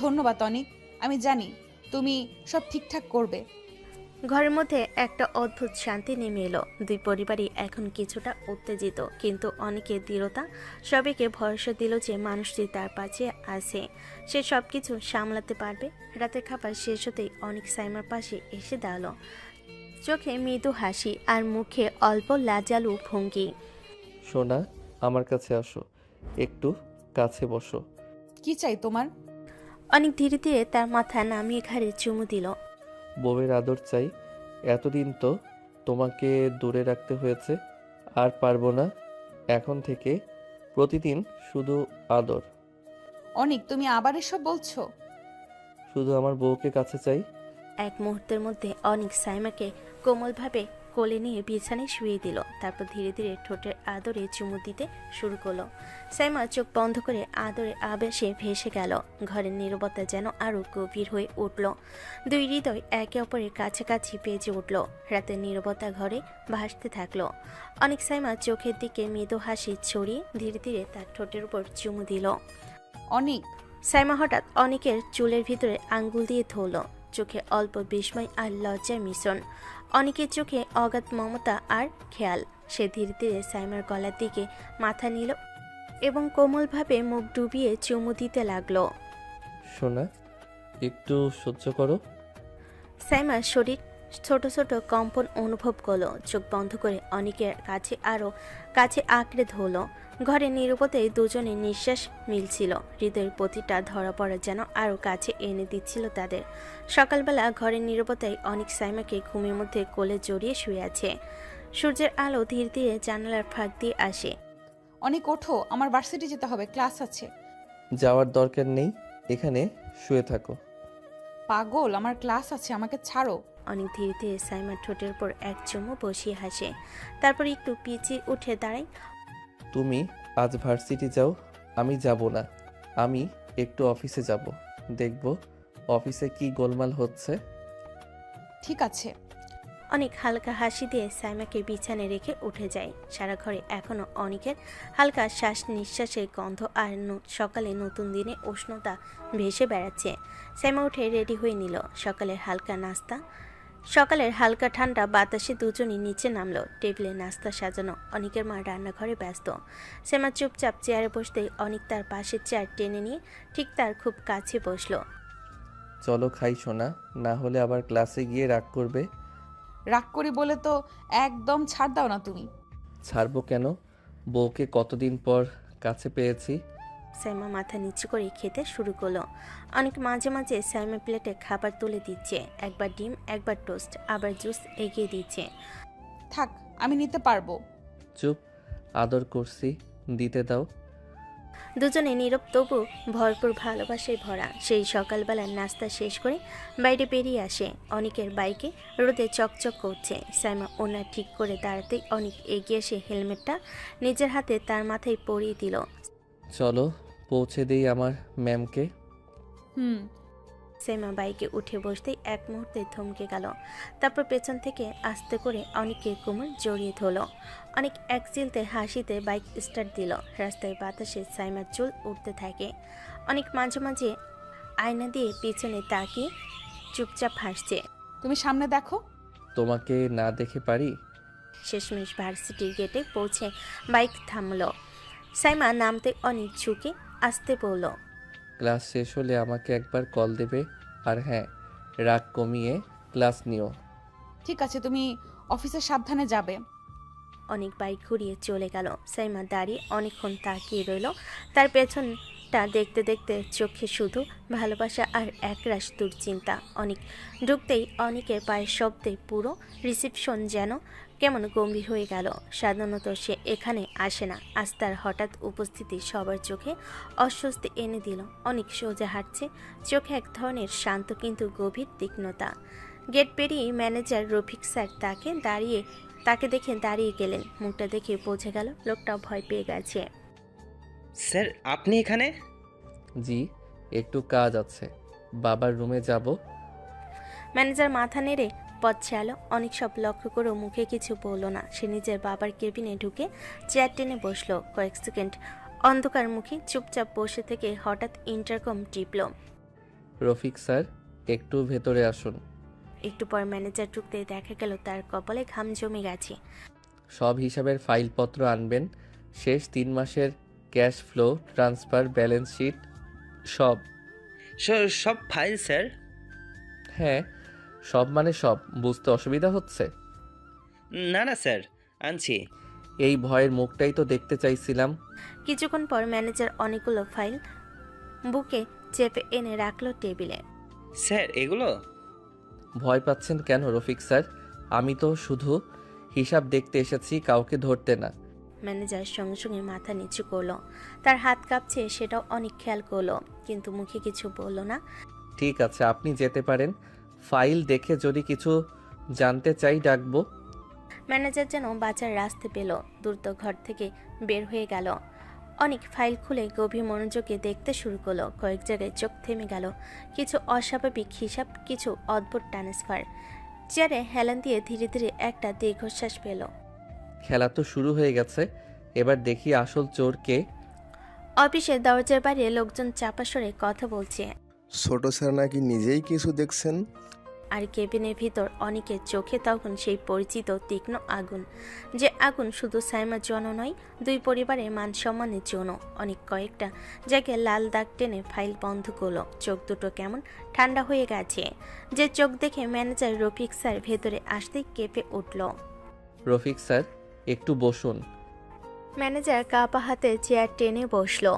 ধন্যবাদ অনিক, আমি জানি তুমি সব ঠিকঠাক করবে। ঘরের মধ্যে একটা অদ্ভুত শান্তি নেমে এলো। দুই পরিবারই এখন কিছুটা উত্তেজিত, কিন্তু অনেকের দৃঢ়তা সবাইকে ভরসা দিল যে মানুষটি তার পাশে আছে, সে সব কিছু সামলাতে পারবে। রাতের খাবার শেষ হতেই অনেক সাইমার পাশে এসে দাঁড়ালো, চোখে মৃদু হাসি আর মুখে অল্প লাজালু ভঙ্গি। সোনা, আমার কাছে আসো, একটু কাছে বসো। কি চাই তোমার? অনেক ধীরে ধীরে তার মাথা নামিয়ে ঘাড়ে চুমু দিল। বউয়ের আদর চাই। এতদিন তো তোমাকে দূরে রাখতে হয়েছে, আর পারবো না। এখন থেকে প্রতিদিন শুধু আদর। অনিক, তুমি আবার এসব বলছো? শুধু আমার বউকে কাছে চাই। এক মুহূর্তের মধ্যে অনেক সাইমাকে কোমলভাবে কোলে নিয়ে বিছানায় শুয়ে দিল, তারপর ধীরে ধীরে ঠোঁটের আদরে চুমু দিতে শুরু করলো। সাইমা চোখ বন্ধ করে আদরে আবেশে ভেসে গেল। ঘরের নীরবতা যেন আরো গভীর হয়ে উঠল। দুই হৃদয় একে অপরের কাছাকাছি বেজে উঠল। রাতের নীরবতা ঘরে ভাসতে থাকলো। অনেক সাইমা চোখের দিকে মৃদু হাসি ছড়িয়ে ধীরে ধীরে তার ঠোঁটের উপর চুমু দিল। অনিক, সাইমা হঠাৎ অনেকের চুলের ভিতরে আঙ্গুল দিয়ে ধরল, চোখে অল্প বিস্ময় আর লজ্জার মিশ্রণ। অনেকের চোখে অগাধ মমতা আর খেয়াল। সে ধীরে ধীরে সাইমার গলার দিকে মাথা নিল এবং কোমলভাবে মুখ ডুবিয়ে চুমু দিতে লাগলো। সোনা, একটু সহ্য করো। সাইমার শরীর ছোট ছোট কম্পন অনুভব করলো। চোখ বন্ধ করে অনেকের কাছে আরো কাছে আঁকড়ে ধরলো। ঘরের নীরবতায় দুজনের নিঃশ্বাস মিলছিল। হৃদয়ের প্রতিটা ধরা পড়া যেন আরো কাছে এনে দিচ্ছিল তাদের। সকালবেলা ঘরের নীরবতায় অনেক সাইমাকে ঘুমের মধ্যে কোলে জড়িয়ে শুয়ে আছে। সূর্যের আলো ধীরে ধীরে জানালার ফাঁক দিয়ে আসে। অনিক ওঠো, আমার ভার্সিটি যেতে হবে, ক্লাস আছে। যাওয়ার দরকার নেই, এখানে শুয়ে থাকো। পাগল, আমার ক্লাস আছে, আমাকে ছাড়ো। অনেক ধীরে ধীরে সাইমার ঠোঁটের উপর এক চুমু বসিয়ে হাসে, তারপর একটু পিছিয়ে উঠে দাঁড়ায়। তুমি আজ ভার্সিটি যাও, আমি যাব না। আমি একটু অফিসে যাব, দেখব অফিসে কি গোলমাল হচ্ছে। ঠিক আছে। অনেক হালকা হাসি দিয়ে সাইমাকে বিছানায় রেখে উঠে যায়। সারা ঘরে এখনো অনেকের হালকা শ্বাস নিঃশ্বাসের গন্ধ আর সকালে নতুন দিনে উষ্ণতা ভেসে বেড়াচ্ছে। সাইমা উঠে রেডি হয়ে নিল। সকালের হালকা ঠান্ডা বাতাসে দুজনই নিচে নামলো। টেবিলে নাস্তা সাজানো, অনেকের মা রান্নাঘরে ব্যস্ত। সাইমা চুপচাপ চেয়ারে বসতেই অনেক তার পাশের চেয়ার টেনে নিয়ে ঠিক তার খুব কাছে বসলো। চলো খাই সোনা, না হলে আবার ক্লাসে গিয়ে রাগ করবে। রাগ করি বলে তো একদম ছাড় দাও না তুমি। ছাড়বো কেন? বউকে কতদিন পর কাছে পেয়েছি। সাইমা মাথা নিচু করে খেতে শুরু করলো। অনেক মাঝে মাঝে সাইমা প্লেটে খাবার তুলে দিচ্ছে, একবার ডিম, একবার টোস্ট, আবার জুস এগিয়ে দিচ্ছে। থাক, আমি নিতে পারবো। চুপ, আদর করছি, দিতে দাও। দুজনে নীরব তবু ভরপুর ভালোবাসায় ভরা। সেই সকালবেলার নাস্তা শেষ করে বাইরে বেরিয়ে আসে। অনেকের বাইকে রোদে চকচক করছে। সাইমা ওনার ঠিক করে দাঁড়াতেই অনেক এগিয়ে এসে হেলমেটটা নিজের হাতে তার মাথায় পরিয়ে দিল। চলো পৌঁছে দিই আমার ম্যামকে। সাইমা বাইকে উঠে বসতেই এক মুহূর্তে থমকে গেল, তারপর পেছন থেকে আস্তে করে অনেকের কোমর জড়িয়ে ধরল। অনেক এক চিলতে হাসিতে বাইক স্টার্ট দিল। রাস্তায় বাতাসে সাইমার চুল উঠতে থাকে। অনেক মাঝে মাঝে আয়না দিয়ে পিছনে তাকিয়ে চুপচাপ হাসছে। তুমি সামনে দেখো। তোমাকে না দেখে পারি? শেষমেশ ভার্সিটির গেটে পৌঁছে বাইক থামল। সাইমা নামতে অনেক ঝুঁকে আসতে বলল, ক্লাস শেষ হলে আমাকে একবার কল দেবে, আর হ্যাঁ, রাগ কমিয়ে ক্লাস নিও। ঠিক আছে, তুমি অফিসে সাবধানে যাবে। অনেক বাইক ঘুরিয়ে চলে গেল। সাইমা দাঁড়িয়ে অনেকক্ষণ তাকিয়ে রইল। তার পেছনটা দেখতে দেখতে চোখে শুধু ভালোবাসা আর একরাশ দুশ্চিন্তা। অনেক ঢুকতেই অনেকের পায়ের শব্দে পুরো রিসেপশন যেন কেমন গম্ভীর হয়ে গেল। সাধারণত সে এখানে আসে না, আজ তার হঠাৎ উপস্থিতি সবার চোখে অস্বস্তি এনে দিল। অনেক সোজা হাঁটছে, চোখে এক ধরনের শান্ত কিন্তু গভীর তীক্ষ্ণতা। গেট পেরিয়ে ম্যানেজার রফিক স্যার তাকে দেখে দাঁড়িয়ে গেলেন। মুখটা দেখে বোঝা গেল লোকটা ভয় পেয়ে গেছে। স্যার আপনি এখানে? জি, একটু কাজ আছে, বাবার রুমে যাব। ম্যানেজার মাথা নেড়ে পথ চালো। অনেক সব লক্ষ্য করেও মুখে কিছু বলল না। সে নিজের বাবার কেবিনে ঢুকে চেয়ার টেনে বসলো। কয়েক সেকেন্ড অন্ধকার মুখে চুপচাপ বসে থেকে হঠাৎ ইন্টারকম টিপল। রফিক স্যার, একটু ভেতরে আসুন। একটু পর ম্যানেজার ঢুকতে দেখা গেল তার কপালে ঘাম জমে গেছে। সব হিসাবের ফাইলপত্র আনবেন, শেষ 3 মাসের cash flow, transfer, balance sheet সব। সব ফাইল স্যার? হ্যাঁ, সব মানে সব। বুঝতে অসুবিধা হচ্ছে? না না স্যার, আনছি। এই ভয়ের মুখটাই তো দেখতে চাইছিলাম। কিছুক্ষণ পর ম্যানেজার অনেকগুলো ফাইল বুকে চেপে এনে রাখলো টেবিলে। স্যার এগুলো? ভয় পাচ্ছেন কেন রফিক স্যার? আমি তো শুধু হিসাব দেখতে এসেছি, কাউকে ধরতে না। ম্যানেজার সঙ্গে সঙ্গে মাথা নিচু করলো। তার হাত কাঁপছে, সেটাও অনেক খেয়াল করলো, কিন্তু মুখে কিছু বলল না। ঠিক আছে, আপনি যেতে পারেন। ফাইল দেখে যদি কিছু জানতে চাই ডাকবো। ম্যানেজার যেন বাঁচার রাস্তা পেল, দ্রুত ঘর থেকে বের হয়ে গেল। অনেক ফাইল খুলে গভীর মনোযোগে দেখতে শুরু করলো। কয়েক জায়গায় চোখ থেমে গেল। কিছু অস্বাভাবিক হিসাব, কিছু অদ্ভুত ট্রান্সফার। চেয়ারে হেলান দিয়ে ধীরে ধীরে একটা দীর্ঘশ্বাস পেল। খেলা তো শুরু হয়ে গেছে, এবার দেখি আসল চোর কে। অফিসের দরজার বাইরে লোকজন চাপা স্বরে কথা বলছে। ছোট স্যার নাকি নিজেই কিছু দেখছেন। আর কেবিনের ভিতর অনেকের চোখে তখন সেই পরিচিত তীক্ষ্ণ আগুন, যে আগুন শুধু সাইমার জন্য নয়, দুই পরিবারের মান সম্মানের জন্য। অনেক কয়েকটা জায়গায় লাল দাগ টেনে ফাইল বন্ধ করলো। চোখ দুটো কেমন ঠান্ডা হয়ে গেছে। যে চোখ দেখে ম্যানেজার রফিক স্যার ভেতরে আসতেই কেঁপে উঠল। রফিক স্যার, একটু বসুন। ম্যানেজার কাপা হাতে চেয়ার টেনে বসলো।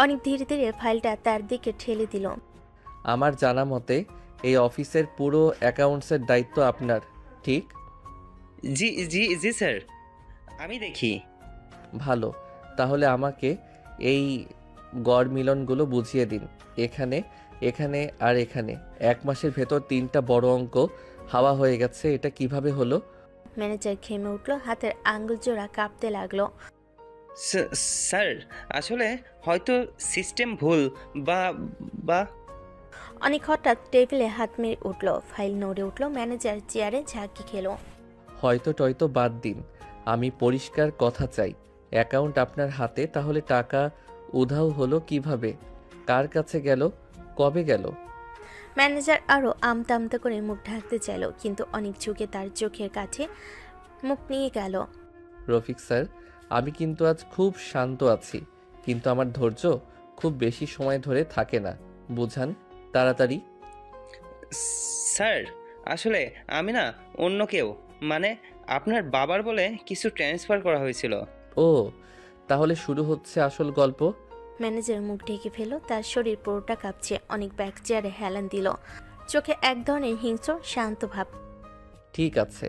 অনেক ধীরে ধীরে ফাইলটা তার দিকে ঠেলে দিল। আমার জানা মতে এই অফিসের পুরো অ্যাকাউন্টসের দায়িত্ব আপনার, ঠিক? জি জি জি স্যার, আমি দেখি। ভালো, তাহলে আমাকে এই গড় মিলনগুলো বুঝিয়ে দিন। এখানে, এখানে আর এখানে 1 মাসের ভেতর 3টা বড় অঙ্ক হাওয়া হয়ে গেছে। এটা কিভাবে হলো? ম্যানেজার ঘেমে উঠল, হাতের আঙ্গুল জোড়া কাঁপতে লাগলো। স্যার আসলে হয়তো সিস্টেম ভুল বা বা অনেক হঠাৎ টেবিলে হাত মেরে উঠল। ফাইল নড়ে উঠল। ম্যানেজার চেয়ারে ঝাঁকি খেলো। হয়তো টয়তো বাদ দিন, আমি পরিষ্কার কথা চাই। অ্যাকাউন্ট আপনার হাতে, তাহলে টাকা উধাও হলো কিভাবে? কার কাছে গেল? কবে গেল? ম্যানেজার আরও আমতা আমতা করে মুখ ঢাকতে চাইল, কিন্তু অনেক ঝুঁকে তার চোখের কাছে মুখ নিয়ে গেল। রফিক স্যার, আমি কিন্তু আজ খুব শান্ত আছি, কিন্তু আমার ধৈর্য খুব বেশি সময় ধরে থাকে না, বুঝান তাড়াতাড়ি। স্যার আসলে আমি না, অন্য কেউ, মানে আপনার বাবার বলে কিছু ট্রান্সফার করা হয়েছিল। ও, তাহলে শুরু হচ্ছে আসল গল্প। ম্যানেজার মুখ ঢেকে ফেলল। তার শরীর পুরোটা কাঁপছে। অনেক ব্যাক চেয়ারে হেলান দিল, চোখে এক ধরনের হিংস্র শান্ত ভাব। ঠিক আছে,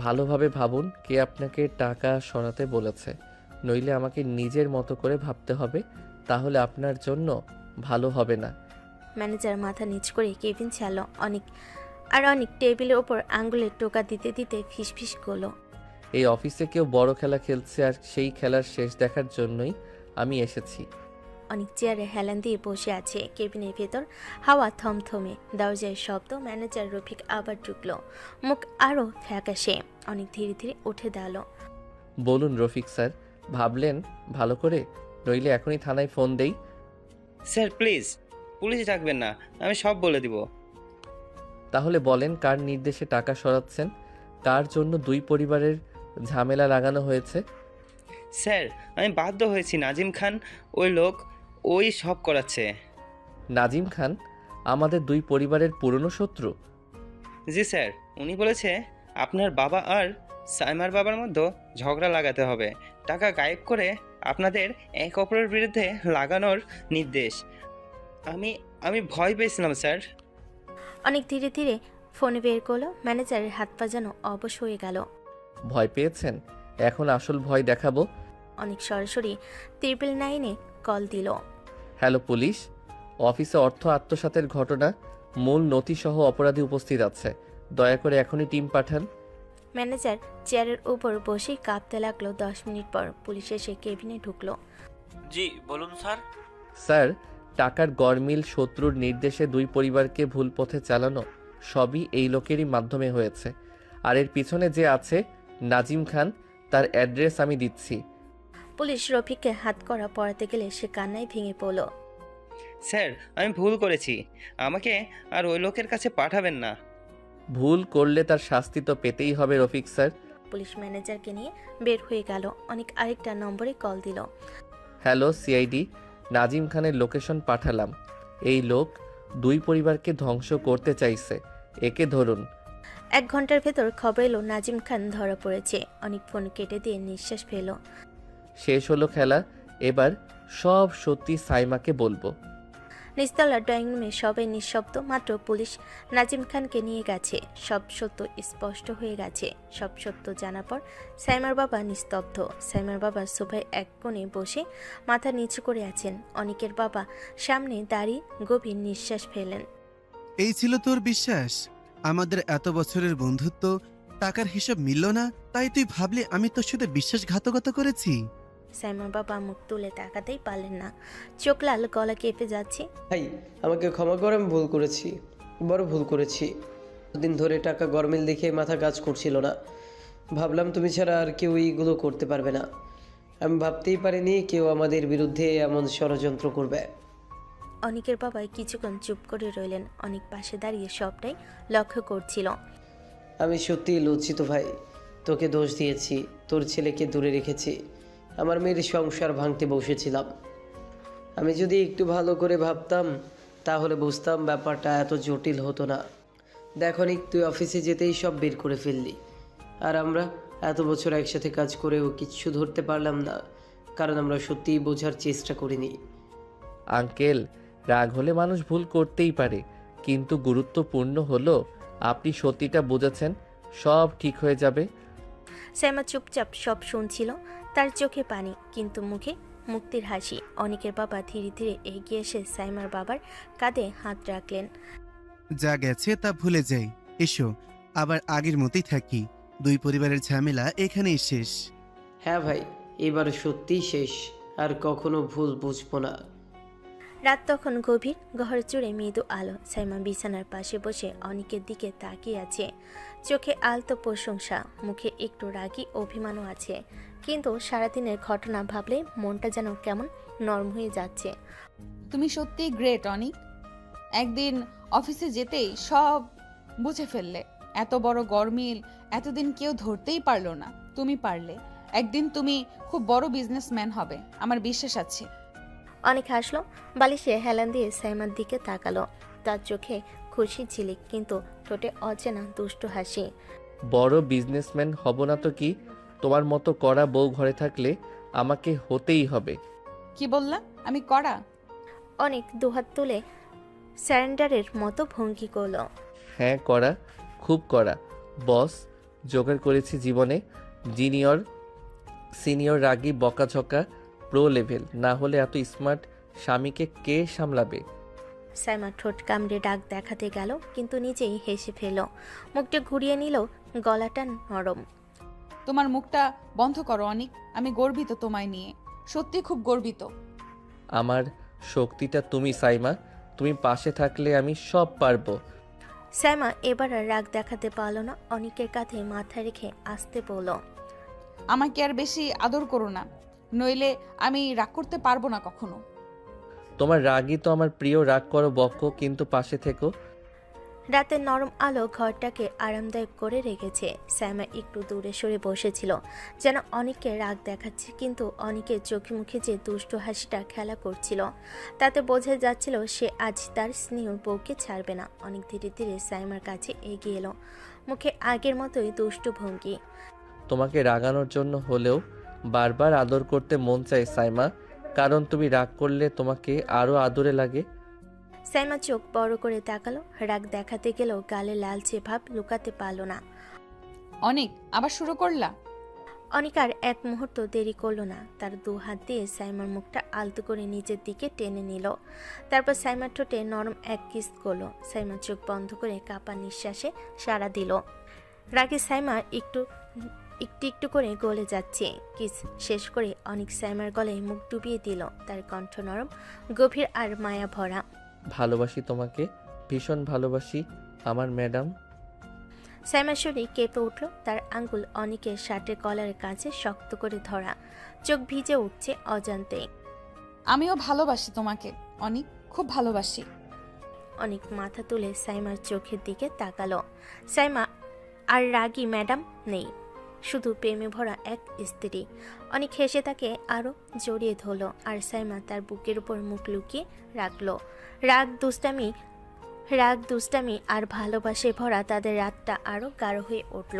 ভালোভাবে ভাবুন কে আপনাকে টাকা সরাতে বলেছে, নইলে আমাকে নিজের মতো করে ভাবতে হবে, তাহলে আপনার জন্য ভালো হবে না। ম্যানেজার মাথা নিচ করে কেবিন ছাড়ল। অনেক টেবিলের ওপর আঙ্গুলের টোকা দিতে দিতে ফিসফিস করলো। এই অফিসে কেউ বড় খেলা খেলছে, আর সেই খেলার শেষ দেখার জন্যই আমি এসেছি। অনেক চেয়ারে হেলান দিয়ে বসে আছে। কেবিনের ভেতর হাওয়া থমথমে, দরজায় শব্দ। ম্যানেজার রফিক আবার ঢুকলো, মুখ আরও ফ্যাকাশে। অনেক ধীরে ধীরে উঠে দাঁড়ালো। বলুন রফিক স্যার, ভাবলেন ভালো করে, নইলে এখনই থানায় ফোন দেই। স্যার প্লিজ, পুলিশ ডাকবেন না, আমি সব বলে দিব। তাহলে বলেন কার নির্দেশে টাকা সরাচ্ছেন, কার জন্য দুই পরিবারের ঝামেলা লাগানো হয়েছে? স্যার আমি বাধ্য হয়েছি, নাজিম খান ওই লোক ওই সব করাচ্ছে। নাজিম খান আমাদের দুই পরিবারের পুরনো শত্রু? জি স্যার, উনি বলেছে আপনার বাবা আর সাইমার বাবার মধ্যে ঝগড়া লাগাতে হবে, টাকা গায়েব করে আপনাদের এক অপরের বিরুদ্ধে লাগানোর নির্দেশ। আমি আমি ভয় পেয়েছিলাম স্যার। অনেক ধীরে ধীরে ফোনে বের করলো। ম্যানেজারের হাত পা যেন অবশ হয়ে গেল। ভয় পেয়েছেন? এখন আসল ভয় দেখাবো। অনেক সরাসরি 999-এ কল দিল। হ্যালো পুলিশ, অফিসে অর্থ আত্মসাতের ঘটনা, মূল নথিসহ অপরাধী উপস্থিত আছে, দয়া করে এখনই টিম পাঠান। ম্যানেজার চেয়ারের উপর বসেই কাঁপতে লাগলো। 10 মিনিট পর পুলিশ এসে কেবিনে ঢুকলো। জি বলুন স্যার। স্যার, টাকার গরমিল শত্রুর নির্দেশে দুই পরিবারকে ভুল পথে চালানো সবই এই লোকেরই মাধ্যমে হয়েছে। আর এর পিছনে যে আছে নাজিম খান, তার অ্যাড্রেস আমি দিচ্ছি। পুলিশ রফিককে হাত করা পড়াতে গেলে সে কান্নায় ভেঙে পড়ল। স্যার, আমি ভুল করেছি, আমাকে আর ওই লোকের কাছে পাঠাবেন না। ভুল করলে তার শাস্তি তো পেতেই হবে রফিক স্যার। পুলিশ ম্যানেজারকে নিয়ে বের হয়ে গেল। অনেক আরেকটা নম্বরে কল দিল। হ্যালো সিআইডি, নাজিম খানের লোকেশন পাঠালাম। এই লোক দুই পরিবারকে ধ্বংস করতে চাইছে, একে ধরুন। 1 ঘন্টার ভেতর খবর এলো নাজিম খান ধরা পড়েছে। অনেক ফোন কেটে দিয়ে নিঃশ্বাস ফেল। শেষ হলো খেলা, এবার সব সত্যি সাইমাকে বলবো। নিচতলার ড্রয়িং রুমে সবাই নিঃশব্দ। মাত্র পুলিশ নাজিম খানকে নিয়ে গেছে। সব সত্য স্পষ্ট হয়ে গেছে। সব সত্য জানার পর সাইমার বাবা নিস্তব্ধ। সাইমার বাবা সোফায় এক কোণে বসে মাথা নিচু করে আছেন। অনিকের বাবা সামনে দাঁড়িয়ে গভীর নিঃশ্বাস ফেলেন। এই ছিল তোর বিশ্বাস? আমাদের এত বছরের বন্ধুত্ব, টাকার হিসাব মিলল না, তাই তুই ভাবলি আমি তোর সাথে বিশ্বাসঘাতকতা করেছি? সাইমার বাবা মুখ তুলে তাকাতেই পারলেন না। চোখ লাল, গলা কেঁপে যাচ্ছে। ভাই, আমাকে ক্ষমা করে, আমি ভুল করেছি, বড় ভুল করেছি। দিন ধরে টাকা গরমিল দেখে মাথা কাজ করছিল না। ভাবলাম তুমি ছাড়া আর কেউ এইগুলো করতে পারবে না। আমি ভাবতেই পারিনি কেউ আমাদের বিরুদ্ধে এমন ষড়যন্ত্র করবে। অনিকের বাবা কিছুক্ষণ চুপ করে রইলেন। অনেক পাশে দাঁড়িয়ে সবটাই লক্ষ্য করছিল। আমি সত্যিই লজ্জিত ভাই, তোকে দোষ দিয়েছি, তোর ছেলেকে দূরে রেখেছি, আমার মেয়ের সংসার ভাঙতে বসেছিলাম। আমি যদি একটু ভালো করে ভাবতাম তাহলে বুঝতাম ব্যাপারটা এত জটিল হতো না। দেখো নিক, তুই অফিসে যেতেই সব বের করে ফেললি, আর আমরা এত বছর একসাথে কাজ করেও কিচ্ছু ধরতে পারলাম না, কারণ আমরা সত্যিই বোঝার চেষ্টা করিনি। আঙ্কেল, রাগ হলে মানুষ ভুল করতেই পারে, কিন্তু গুরুত্বপূর্ণ হলো আপনি সত্যিটা বুঝেছেন, সব ঠিক হয়ে যাবে। সাইমা চুপচাপ সব শুনছিল। তার চোখে পানি, কিন্তু মুখে মুক্তির হাসি। অনিকের বাবা ধীরে ধীরে এগিয়ে এসে সাইমার বাবার কাঁধে হাত রাখলেন। যা গেছে তা ভুলে যাই, এসো আবার আগের মতোই থাকি। দুই পরিবারের ঝামেলা এখানেই শেষ। হ্যাঁ ভাই, এবার সত্যিই শেষ, আর কখনো ভুল বুঝবো না। রাত তখন গভীর। ঘর জুড়ে মৃদু আলো। সাইমা বিছানার পাশে বসে অনিকের দিকে তাকিয়ে আছে। চোখে আলতো প্রশংসা, মুখে একটু রাগী অভিমানও আছে। কিন্তু সারাদিনের ঘটনা ভাবলে মনটা যেন কেমন নরম হয়ে যাচ্ছে। তুমি সত্যি গ্রেট অনিক। একদিন অফিসে যেতেই সব বুঝে ফেললে। এত বড় গরমিল এতদিন কেউ ধরতেই পারলো না, তুমি পারলে। একদিন তুমি খুব বড় বিজনেসম্যান হবে, আমার বিশ্বাস আছে। অনেক হাসলো। বালিশে হেলান দিয়ে সাইমার দিকে তাকালো। তার চোখে খুশি ঝিলিক, কিন্তু ঠোঁটে অচেনা দুষ্ট হাসি। বড় বিজনেসম্যান হব না তো কি? তোমার মতো কড়া বউ ঘরে থাকলে আমাকে হতেই হবে। কি বললাম? আমি কড়া? অনেক দুহাত তুলে স্যারেন্ডারের মতো ভঙ্গি করলো। হ্যাঁ কড়া, খুব কড়া। বস, জোগাড় করেছি জীবনে জিনিয়র সিনিয়র রাগী বকাঝকা প্রো লেভেল, না হলে এত স্মার্ট স্বামীকে কে সামলাবে? সাইমা ঠোঁট কামড়ে ডাক দেখাতে গেল, কিন্তু নিজেই হেসে ফেল। মুখটা ঘুরিয়ে নিল, গলাটা নরম। তোমার মুখটা বন্ধ করো অনিক, আমি গর্বিত তোমায় নিয়ে, সত্যি খুব গর্বিত। আমার শক্তিটা তুমি সাইমা, তুমি পাশে থাকলে আমি সব পারবো। সাইমা এবার আর রাগ দেখাতে পারল না। অনিকের কাঁধে মাথা রেখে আসতে বলল, আমাকে আর বেশি আদর করো না, নইলে আমি রাগ করতে পারবো না কখনো। তোমার রাগই তো আমার প্রিয়, রাগ করো বক্ক, কিন্তু পাশে থেকো। রাতের নরম আলো ঘরটাকে আরামদায়ক করে রেখেছে। সাইমা একটু দূরে সরে বসেছিল, যেন অনিককে রাগ দেখাচ্ছে, কিন্তু অনিকের চোখে মুখে যে দুষ্ট হাসিটা খেলা করছিল, তাতে বোঝা যাচ্ছিল সে আজ তার স্নেহ বউকে ছাড়বে না। অনেক ধীরে ধীরে সাইমার কাছে এগিয়ে এলো, মুখে আগের মতোই দুষ্টু ভঙ্গি। তোমাকে রাগানোর জন্য হলেও বারবার আদর করতে মন চায় সাইমা, কারণ তুমি রাগ করলে তোমাকে আরও আদরে লাগে। সাইমা চোখ বড় করে তাকালো। রাগ দেখাতে গেলেও গালে লালচে ভাব লুকাতে পারল না। অনেক আবার শুরু করলা? অনিক আর এক মুহূর্ত দেরি করলো না। তার 2 হাত দিয়ে সাইমার মুখটা আলতো করে নিজের দিকে টেনে নিল। তারপর সাইমার ঠোঁটে নরম এক কিস করলো। সাইমা চোখ বন্ধ করে কাপা নিঃশ্বাসে সাড়া দিল। রাগে সাইমা একটু একটু করে গলে যাচ্ছে। কিস শেষ করে অনিক সাইমার গলায় মুখ ডুবিয়ে দিল। তার কণ্ঠ নরম, গভীর আর মায়া ভরা। ভালোবাসি তোমাকে, ভীষণ ভালোবাসি আমার ম্যাডাম। সাইমার শরীর কেঁপে উঠল। তার আঙ্গুল অনিকের শার্টের কলারের কাছে শক্ত করে ধরা, চোখ ভিজে উঠছে অজান্তে। আমিও ভালোবাসি তোমাকে অনেক, খুব ভালোবাসি। অনিক মাথা তুলে সাইমার চোখের দিকে তাকালো। সাইমা আর রাগী ম্যাডাম নেই, শুধু প্রেমে ভরা এক স্ত্রী। অনেক হেসে তাকে আরো জড়িয়ে ধরল, আর সাইমা তার বুকের উপর মুখ লুকিয়ে রাখলো। রাগ দুষ্টামি আর ভালোবাসে ভরা তাদের রাতটা আরো গাঢ় হয়ে উঠল।